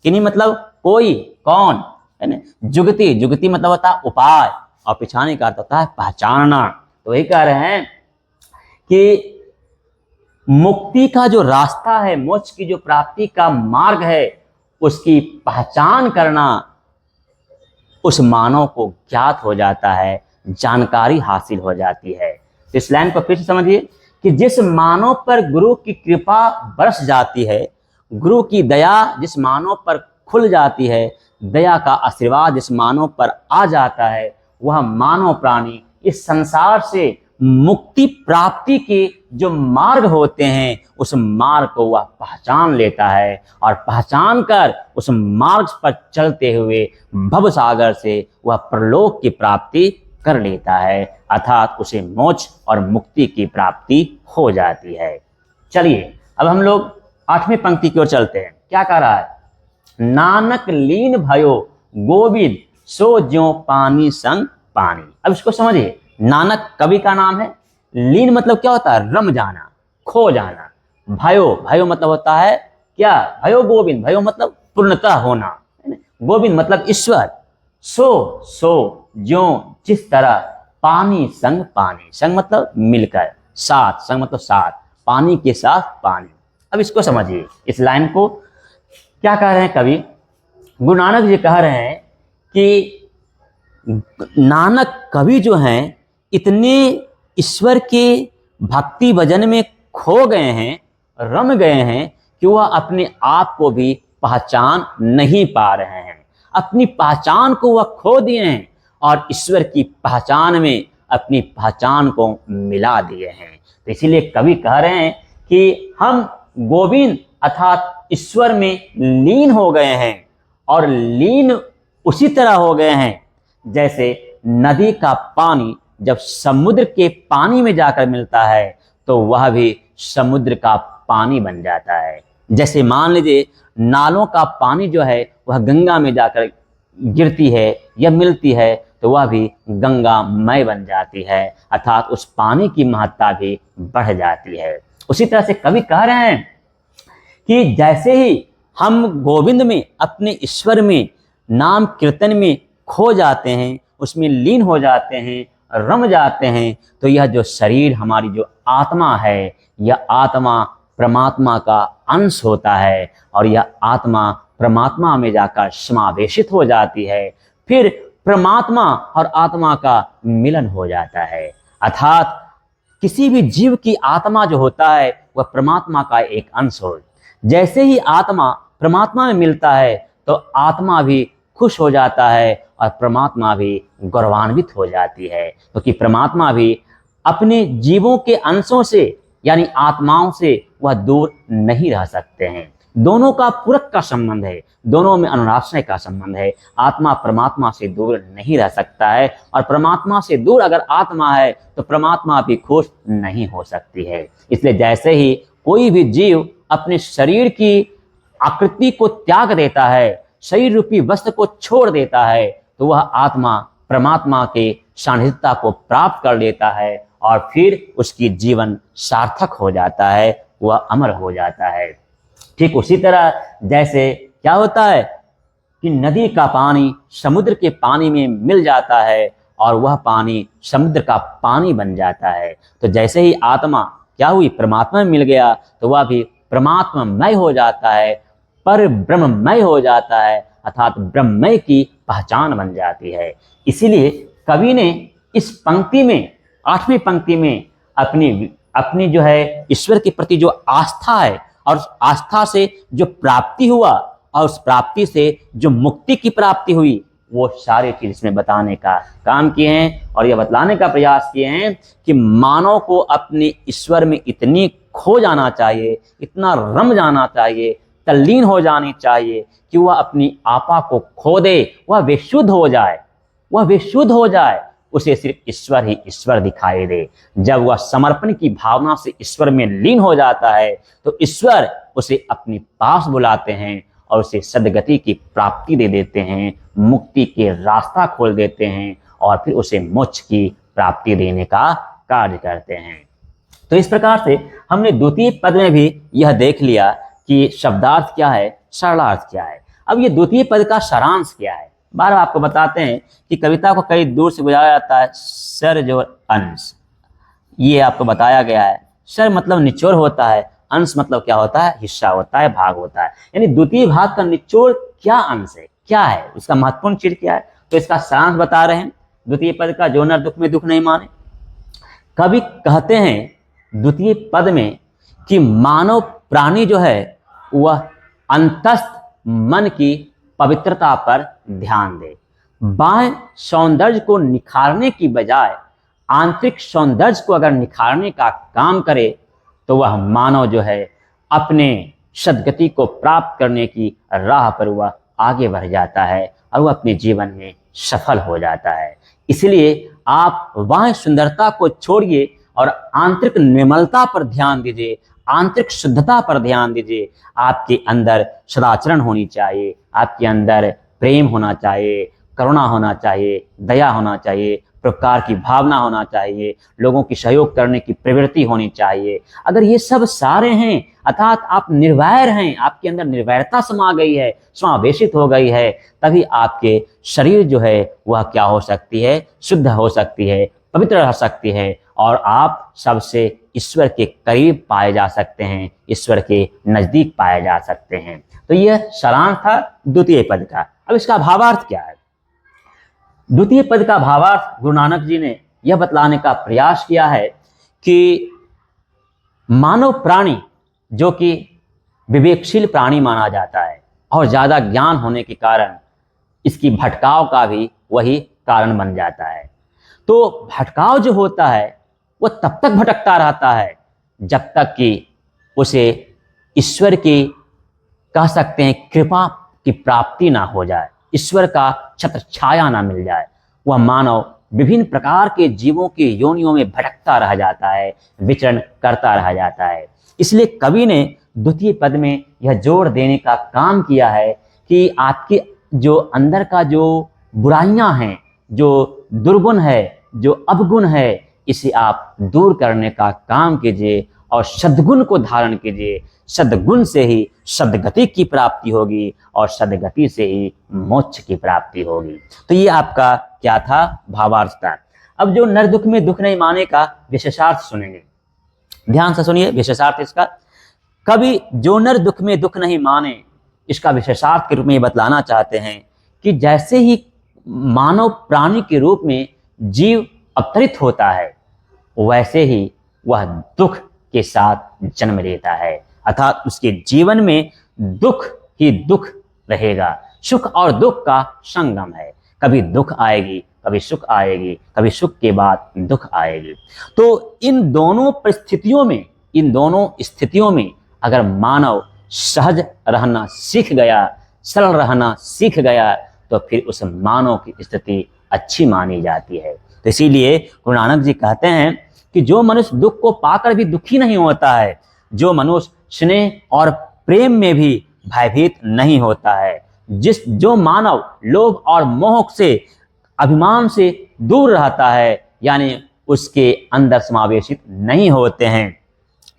किन्हीं मतलब कोई, कौन, है ना। जुगति, जुगति मतलब होता है उपाय, और पिछाने का अर्थ होता है पहचानना। तो वही कह रहे हैं कि मुक्ति का जो रास्ता है, मोक्ष की जो प्राप्ति का मार्ग है, उसकी पहचान करना उस मानव को ज्ञात हो जाता है, जानकारी हासिल हो जाती है। तो इस लाइन को फिर से समझिए कि जिस मानव पर गुरु की कृपा बरस जाती है, गुरु की दया जिस मानव पर खुल जाती है, दया का आशीर्वाद जिस मानव पर आ जाता है, वह मानव प्राणी इस संसार से मुक्ति प्राप्ति के जो मार्ग होते हैं, उस मार्ग को वह पहचान लेता है, और पहचान कर उस मार्ग पर चलते हुए भव सागर से वह परलोक की प्राप्ति कर लेता है, अर्थात उसे मोक्ष और मुक्ति की प्राप्ति हो जाती है। चलिए अब हम लोग 8वें पंक्ति की ओर चलते हैं। क्या कह रहा है, नानक लीन भयो गोविंद सो ज्यों पानी संग पानी। अब इसको समझिए, नानक कवि का नाम है, लीन मतलब क्या होता है, रम जाना, खो जाना। भयो, भयो मतलब होता है क्या, भयो गोविंद, भयो मतलब पूर्णतः होना, गोविंद मतलब ईश्वर। सो ज्यों जिस तरह, पानी संग पानी, संग मतलब मिलकर, साथ, संग मतलब साथ, पानी के साथ पानी। अब इसको समझिए, इस लाइन को क्या कह रहे हैं कवि, गुरु नानक जी कह रहे हैं कि नानक कवि जो हैं इतने ईश्वर के भक्ति भजन में खो गए हैं, रम गए हैं कि वह अपने आप को भी पहचान नहीं पा रहे हैं, अपनी पहचान को वह खो दिए हैं और ईश्वर की पहचान में अपनी पहचान को मिला दिए हैं। तो इसीलिए कवि कह रहे हैं कि हम गोविंद अर्थात ईश्वर में लीन हो गए हैं, और लीन उसी तरह हो गए हैं जैसे नदी का पानी जब समुद्र के पानी में जाकर मिलता है तो वह भी समुद्र का पानी बन जाता है। जैसे मान लीजिए नालों का पानी जो है वह गंगा में जाकर गिरती है या मिलती है तो वह भी गंगामय बन जाती है, अर्थात उस पानी की महत्ता भी बढ़ जाती है। उसी तरह से कवि कह रहे हैं कि जैसे ही हम गोविंद में, अपने ईश्वर में, नाम कीर्तन में खो जाते हैं, उसमें लीन हो जाते हैं, रम जाते हैं, तो यह जो शरीर, हमारी जो आत्मा है, यह आत्मा परमात्मा का अंश होता है और यह आत्मा परमात्मा में जाकर समावेशित हो जाती है, फिर परमात्मा और आत्मा का मिलन हो जाता है। अर्थात किसी भी जीव की आत्मा जो होता है वह परमात्मा का एक अंश हो। जैसे ही आत्मा परमात्मा में मिलता है तो आत्मा भी खुश हो जाता है और परमात्मा भी गौरवान्वित हो जाती है, क्योंकि परमात्मा भी अपने जीवों के अंशों से यानी आत्माओं से वह दूर नहीं रह सकते हैं। दोनों का पूरक का संबंध है, दोनों में अनुराश्रय का संबंध है। आत्मा परमात्मा से दूर नहीं रह सकता है और परमात्मा से दूर अगर आत्मा है तो परमात्मा भी खुश नहीं हो सकती है। इसलिए जैसे ही कोई भी जीव अपने शरीर की आकृति को त्याग देता है, शरीर रूपी वस्त्र को छोड़ देता है, तो वह आत्मा परमात्मा के सान्निध्यता को प्राप्त कर लेता है और फिर उसकी जीवन सार्थक हो जाता है, वह अमर हो जाता है। ठीक उसी तरह जैसे क्या होता है कि नदी का पानी समुद्र के पानी में मिल जाता है और वह पानी समुद्र का पानी बन जाता है, तो जैसे ही आत्मा क्या हुई परमात्मा में मिल गया तो वह भी परमात्मामय हो जाता है, पर ब्रह्ममय हो जाता है, अर्थात ब्रह्ममय की पहचान बन जाती है। इसीलिए कवि ने इस पंक्ति में 8वीं पंक्ति में अपनी जो है ईश्वर के प्रति जो आस्था है और आस्था से जो प्राप्ति हुआ और उस प्राप्ति से जो मुक्ति की प्राप्ति हुई वो सारे चीज इसमें बताने का काम किए हैं और यह बतलाने का प्रयास किए हैं कि मानव को अपने ईश्वर में इतनी खो जाना चाहिए, इतना रम जाना चाहिए, तल्लीन हो जानी चाहिए कि वह अपनी आपा को खो दे, वह विशुद्ध हो जाए, वह विशुद्ध हो जाए, उसे सिर्फ ईश्वर ही ईश्वर दिखाई दे। जब वह समर्पण की भावना से ईश्वर में लीन हो जाता है तो ईश्वर उसे अपने पास बुलाते हैं और उसे सद्गति की प्राप्ति दे देते हैं, मुक्ति के रास्ता खोल देते हैं और फिर उसे मोक्ष की प्राप्ति देने का कार्य करते हैं। तो इस प्रकार से हमने द्वितीय पद में भी यह देख लिया कि शब्दार्थ क्या है, सरलार्थ क्या है। अब ये द्वितीय पद का सारांश क्या है, बार बार आपको बताते हैं कि कविता को कई दूर से गुजारा जाता है, सर्ज और अंश, ये आपको बताया गया है। सर मतलब निचोड़ होता है, अंश मतलब क्या होता है, हिस्सा होता है, भाग होता है। यानी द्वितीय भाग का निचोड़ क्या अंश है, क्या है, उसका महत्वपूर्ण चीज क्या है, तो इसका सारांश बता रहे हैं द्वितीय पद का। जो नर दुख में दुख नहीं माने, कवि कहते हैं द्वितीय पद में कि मानव प्राणी जो है वह अंतस्थ मन की पवित्रता पर ध्यान दे, बाह्य सौंदर्य को निखारने की बजाय आंतरिक सौंदर्य को अगर निखारने का काम करे तो वह मानव जो है अपने सद्गति को प्राप्त करने की राह पर वह आगे बढ़ जाता है और वह अपने जीवन में सफल हो जाता है। इसलिए आप बाह्य सुंदरता को छोड़िए और आंतरिक निर्मलता पर ध्यान दीजिए, आंतरिक शुद्धता पर ध्यान दीजिए। आपके अंदर सदाचरण होनी चाहिए, आपके अंदर प्रेम होना चाहिए, करुणा होना चाहिए, दया होना चाहिए, परोपकार की भावना होना चाहिए, लोगों की सहयोग करने की प्रवृत्ति होनी चाहिए। अगर ये सब सारे हैं, अर्थात आप निर्वैर हैं, आपके अंदर निर्वैरता समा गई है, समावेशित हो गई है, तभी आपके शरीर जो है वह क्या हो सकती है, शुद्ध हो सकती है, पवित्र रह सकती है और आप सबसे ईश्वर के करीब पाए जा सकते हैं, ईश्वर के नजदीक पाए जा सकते हैं। तो यह सारांश था द्वितीय पद का। अब इसका भावार्थ क्या है? द्वितीय पद का भावार्थ गुरु नानक जी ने यह बतलाने का प्रयास किया है कि मानव प्राणी जो कि विवेकशील प्राणी माना जाता है और ज्यादा ज्ञान होने के कारण इसकी भटकाव का भी वही कारण बन जाता है। तो भटकाव जो होता है वह तब तक भटकता रहता है जब तक कि उसे ईश्वर की कह सकते हैं कृपा की प्राप्ति ना हो जाए, ईश्वर का छत्र छाया ना मिल जाए। वह मानव विभिन्न प्रकार के जीवों की योनियों में भटकता रह जाता है, विचरण करता रह जाता है। इसलिए कवि ने द्वितीय पद में यह जोर देने का काम किया है कि आपके जो अंदर का जो बुराइयां हैं, जो दुर्गुण है, जो अवगुण है, इसे आप दूर करने का काम कीजिए और सद्गुण को धारण कीजिए। सद्गुण से ही सद्गति की प्राप्ति होगी और सद्गति से ही मोक्ष की प्राप्ति होगी। तो ये आपका क्या था, भावार्थ था। अब जो नर दुख में दुख नहीं माने का विशेषार्थ सुनेंगे, ध्यान से सुनिए विशेषार्थ इसका। कवि जो नर दुख में दुख नहीं माने, इसका विशेषार्थ के रूप में ये बतलाना चाहते हैं कि जैसे ही मानव प्राणी के रूप में जीव अवतरित होता है, वैसे ही वह दुख के साथ जन्म लेता है, अर्थात उसके जीवन में दुख ही दुख रहेगा। सुख और दुख का संगम है, कभी दुख आएगी, कभी सुख आएगी, कभी सुख के बाद दुख आएगी। तो इन दोनों परिस्थितियों में, इन दोनों स्थितियों में अगर मानव सहज रहना सीख गया, सरल रहना सीख गया, तो फिर उस मानव की स्थिति अच्छी मानी जाती है। तो इसीलिए गुरु नानक जी कहते हैं कि जो मनुष्य दुख को पाकर भी दुखी नहीं होता है, जो मनुष्य स्नेह और प्रेम में भी भयभीत नहीं होता है, जो मानव लोभ और मोह से, अभिमान से दूर रहता है, यानी उसके अंदर समावेशित नहीं होते हैं,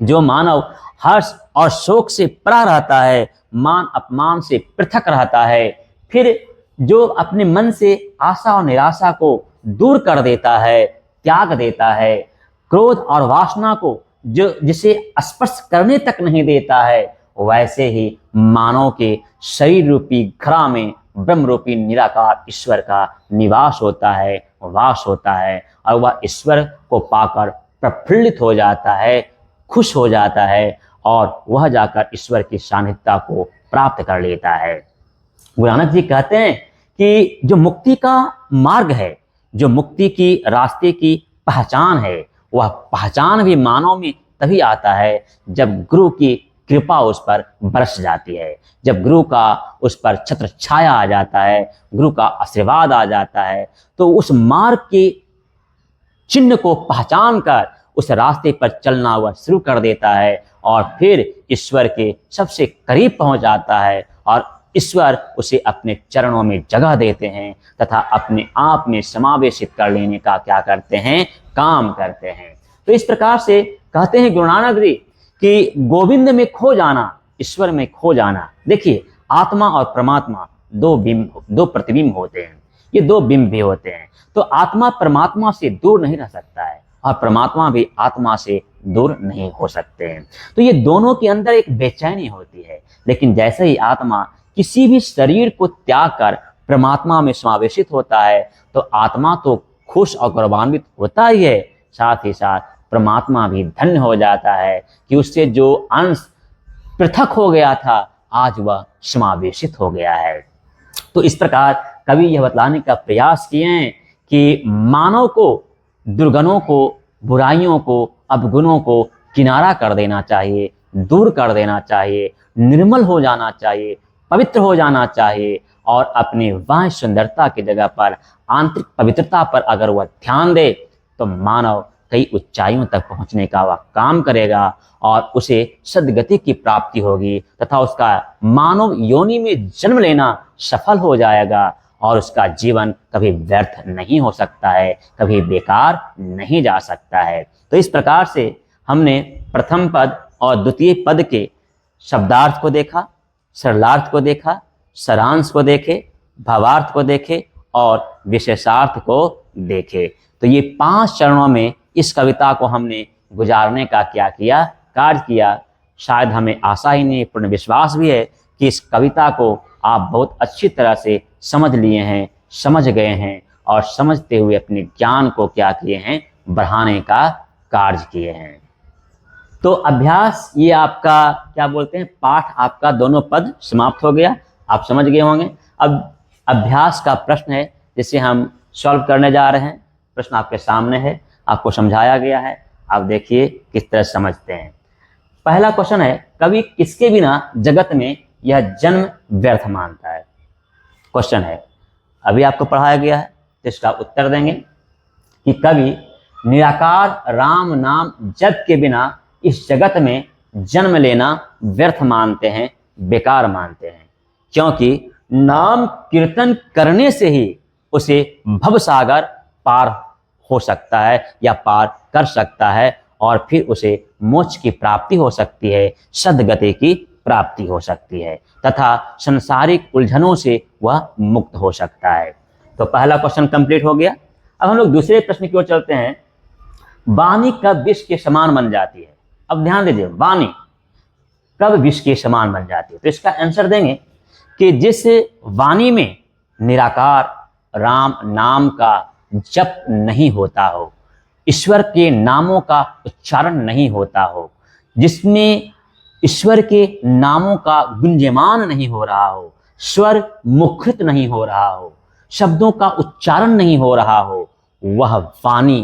जो मानव हर्ष और शोक से परा रहता है, मान अपमान से पृथक रहता है, फिर जो अपने मन से आशा और निराशा को दूर कर देता है, त्याग देता है, क्रोध और वासना को जो जिसे स्पर्श करने तक नहीं देता है, वैसे ही मानव के शरीर रूपी घड़ा में ब्रह्म रूपी निराकार ईश्वर का निवास होता है, वास होता है, और वह ईश्वर को पाकर प्रफुल्लित हो जाता है, खुश हो जाता है, और वह जाकर ईश्वर की सान्निध्यता को प्राप्त कर लेता है। गुरु नानक जी कहते हैं कि जो मुक्ति का मार्ग है, जो मुक्ति की रास्ते की पहचान है, वह पहचान भी मानव में तभी आता है जब गुरु की कृपा उस पर बरस जाती है, जब गुरु का उस पर छत्र छाया आ जाता है, गुरु का आशीर्वाद आ जाता है, तो उस मार्ग के चिन्ह को पहचान कर उस रास्ते पर चलना वह शुरू कर देता है, और फिर ईश्वर के सबसे करीब पहुंच जाता है, और ईश्वर उसे अपने चरणों में जगह देते हैं तथा अपने आप में समावेशित कर लेने का क्या करते हैं, काम करते हैं। तो इस प्रकार से कहते हैं गुरु नानक जी कि गोविंद में खो जाना, ईश्वर में खो जाना। देखिए, आत्मा और परमात्मा दो प्रतिबिंब होते हैं, ये दो बिंब भी होते हैं। तो आत्मा परमात्मा से दूर नहीं रह सकता है, और परमात्मा भी आत्मा से दूर नहीं हो सकते हैं। तो ये दोनों के अंदर एक बेचैनी होती है, लेकिन जैसे ही आत्मा किसी भी शरीर को त्याग कर परमात्मा में समावेशित होता है, तो आत्मा तो खुश और गौरवान्वित होता ही है, साथ ही साथ परमात्मा भी धन्य हो जाता है कि उससे जो अंश पृथक हो गया था, आज वह समावेशित हो गया है। तो इस प्रकार कवि यह बतलाने का प्रयास किए हैं कि मानव को दुर्गुणों को, बुराइयों को, अवगुणों को किनारा कर देना चाहिए, दूर कर देना चाहिए, निर्मल हो जाना चाहिए, पवित्र हो जाना चाहिए, और अपनी बाह्य सुंदरता की जगह पर आंतरिक पवित्रता पर अगर वह ध्यान दे, तो मानव कई ऊंचाइयों तक पहुंचने का वह काम करेगा, और उसे सद्गति की प्राप्ति होगी तथा उसका मानव योनि में जन्म लेना सफल हो जाएगा, और उसका जीवन कभी व्यर्थ नहीं हो सकता है, कभी बेकार नहीं जा सकता है। तो इस प्रकार से हमने प्रथम पद और द्वितीय पद के शब्दार्थ को देखा, सरलार्थ को देखा, सारांश को देखे, भावार्थ को देखे और विशेषार्थ को देखे। तो ये 5 चरणों में इस कविता को हमने गुजारने का क्या किया, कार्य किया। शायद हमें आशा ही नहीं, पूर्ण विश्वास भी है कि इस कविता को आप बहुत अच्छी तरह से समझ लिए हैं, समझ गए हैं, और समझते हुए अपने ज्ञान को क्या किए हैं, बढ़ाने का कार्य किए हैं। तो अभ्यास ये आपका क्या बोलते हैं, पाठ आपका दोनों पद समाप्त हो गया, आप समझ गए होंगे। अब अभ्यास का प्रश्न है जिसे हम सॉल्व करने जा रहे हैं। प्रश्न आपके सामने है, आपको समझाया गया है, आप देखिए किस तरह समझते हैं। पहला क्वेश्चन है, कवि किसके बिना जगत में यह जन्म व्यर्थ मानता है। क्वेश्चन है, अभी आपको पढ़ाया गया है, तो इसका उत्तर देंगे कि कवि निराकार राम नाम जप के बिना इस जगत में जन्म लेना व्यर्थ मानते हैं, बेकार मानते हैं, क्योंकि नाम कीर्तन करने से ही उसे भवसागर पार हो सकता है या पार कर सकता है, और फिर उसे मोक्ष की प्राप्ति हो सकती है, सद्गति की प्राप्ति हो सकती है तथा संसारिक उलझनों से वह मुक्त हो सकता है। तो पहला क्वेश्चन कंप्लीट हो गया। अब हम लोग दूसरे प्रश्न की ओर चलते हैं। वाणी कब विष के समान बन जाती है। अब ध्यान दीजिए, वाणी कब विष के समान बन जाती है? तो इसका आंसर देंगे कि जिस वाणी में निराकार राम नाम का जप नहीं होता हो, ईश्वर के नामों का उच्चारण नहीं होता हो, जिसमें ईश्वर के नामों का गुंजयमान नहीं हो रहा हो, स्वर मुखरित नहीं हो रहा हो, शब्दों का उच्चारण नहीं हो रहा हो, वह वाणी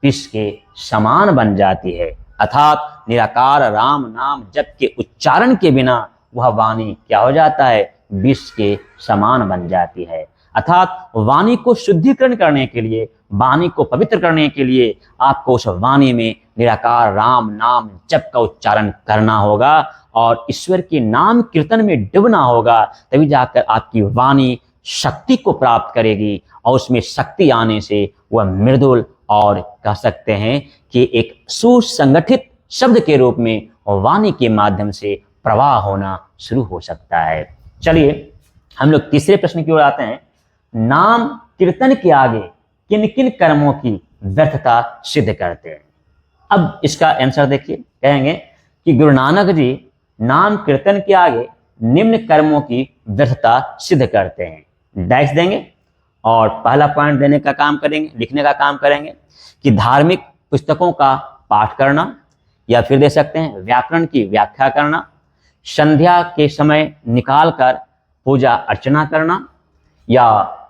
विष के समान बन जाती है। अर्थात निराकार राम नाम जप के उच्चारण के बिना वह वाणी क्या हो जाता है? विष के समान बन जाती है। अर्थात वाणी को शुद्धिकरण करने के लिए, वाणी को पवित्र करने के लिए आपको उस वाणी में निराकार राम नाम जप का उच्चारण करना होगा और ईश्वर के नाम कीर्तन में डूबना होगा, तभी जाकर आपकी वाणी शक्ति को प्राप्त करेगी और उसमें शक्ति आने से वह मृदुल और कह सकते हैं कि एक सुसंगठित शब्द के रूप में वाणी के माध्यम से प्रवाह होना शुरू हो सकता है। चलिए हम लोग तीसरे प्रश्न की ओर आते हैं। नाम कीर्तन के आगे किन किन कर्मों की व्यर्थता सिद्ध करते हैं? अब इसका आंसर देखिए, कहेंगे कि गुरु नानक जी नाम कीर्तन के आगे निम्न कर्मों की व्यर्थता सिद्ध करते हैं। डैश देंगे और पहला पॉइंट देने का काम करेंगे, लिखने का काम करेंगे कि धार्मिक पुस्तकों का पाठ करना, या फिर दे सकते हैं व्याकरण की व्याख्या करना, संध्या के समय निकाल कर पूजा अर्चना करना, या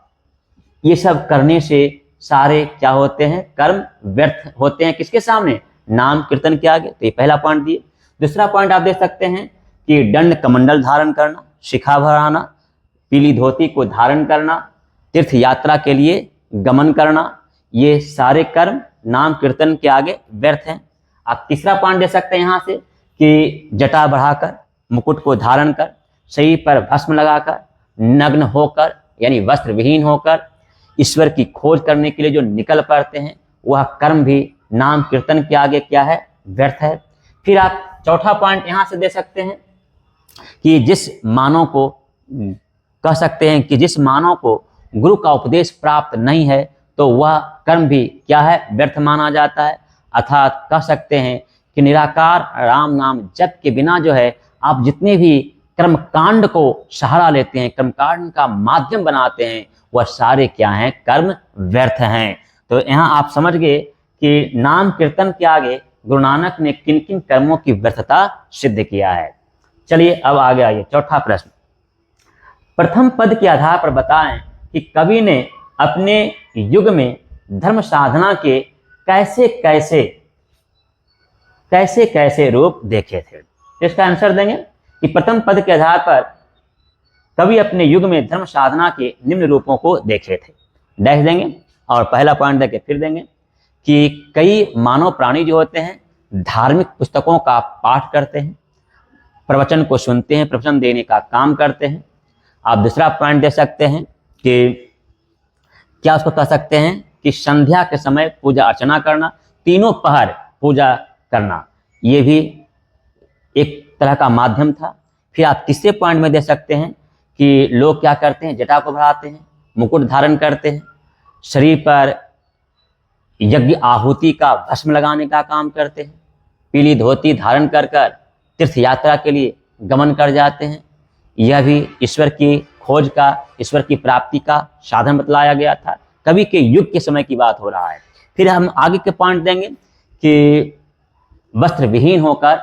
ये सब करने से सारे क्या होते हैं? कर्म व्यर्थ होते हैं। किसके सामने? नाम कीर्तन के आगे। तो ये पहला पॉइंट दिए। दूसरा पॉइंट आप दे सकते हैं कि दंड कमंडल धारण करना, शिखा भराना, पीली धोती को धारण करना, तीर्थ यात्रा के लिए गमन करना, ये सारे कर्म नाम कीर्तन के आगे व्यर्थ हैं। आप तीसरा पॉइंट दे सकते हैं यहाँ से कि जटा बढ़ाकर, मुकुट को धारण कर, शरीर पर भस्म लगाकर, नग्न होकर यानी वस्त्र विहीन होकर ईश्वर की खोज करने के लिए जो निकल पड़ते हैं, वह कर्म भी नाम कीर्तन के आगे क्या है? व्यर्थ है। फिर आप चौथा पॉइंट यहाँ से दे सकते हैं कि जिस मानव को कह सकते हैं कि जिस मानव को गुरु का उपदेश प्राप्त नहीं है, तो वह कर्म भी क्या है? व्यर्थ माना जाता है। अर्थात कह सकते हैं कि निराकार राम नाम जप के बिना जो है आप जितने भी कर्मकांड को सहारा लेते हैं, कर्मकांड का माध्यम बनाते हैं, वह सारे क्या हैं? कर्म व्यर्थ हैं। तो यहाँ आप समझ गए कि नाम कीर्तन के आगे गुरु नानक ने किन किन कर्मों की व्यर्थता सिद्ध किया है। चलिए अब आगे आइए, चौथा प्रश्न। प्रथम पद के आधार पर बताएं कि कवि ने अपने युग में धर्म साधना के कैसे कैसे रूप देखे थे? इसका आंसर देंगे कि प्रथम पद के आधार पर कवि अपने युग में धर्म साधना के निम्न रूपों को देखे थे। डैश देंगे और पहला पॉइंट देके फिर देंगे कि कई मानव प्राणी जो होते हैं धार्मिक पुस्तकों का पाठ करते हैं, प्रवचन को सुनते हैं, प्रवचन देने का काम करते हैं। आप दूसरा पॉइंट दे सकते हैं कि क्या उसको कह सकते हैं कि संध्या के समय पूजा अर्चना करना, तीनों पहर पूजा करना, ये भी एक तरह का माध्यम था। फिर आप तीसरे पॉइंट में दे सकते हैं कि लोग क्या करते हैं? जटा को बढ़ाते हैं, मुकुट धारण करते हैं, शरीर पर यज्ञ आहुति का भस्म लगाने का काम करते हैं, पीली धोती धारण कर कर तीर्थ यात्रा के लिए गमन कर जाते हैं। यह भी ईश्वर की खोज का, ईश्वर की प्राप्ति का साधन बतलाया गया था। कवि के युग के समय की बात हो रहा है। फिर हम आगे के पॉइंट देंगे कि वस्त्र विहीन होकर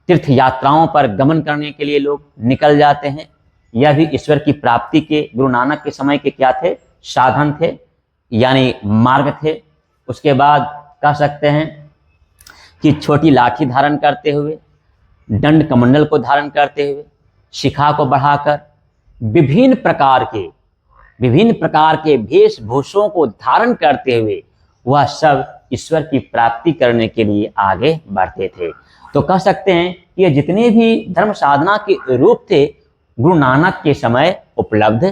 तीर्थ यात्राओं पर गमन करने के लिए लोग निकल जाते हैं। यह भी ईश्वर की प्राप्ति के गुरु नानक के समय के क्या थे? साधन थे, यानी मार्ग थे। उसके बाद कह सकते हैं कि छोटी लाठी धारण करते हुए, दंड कमंडल को धारण करते हुए, शिखा को बढ़ाकर विभिन्न प्रकार के वेशभूषों को धारण करते हुए वह सब ईश्वर की प्राप्ति करने के लिए आगे बढ़ते थे। तो कह सकते हैं कि ये जितने भी धर्म साधना के रूप थे गुरु नानक के समय उपलब्ध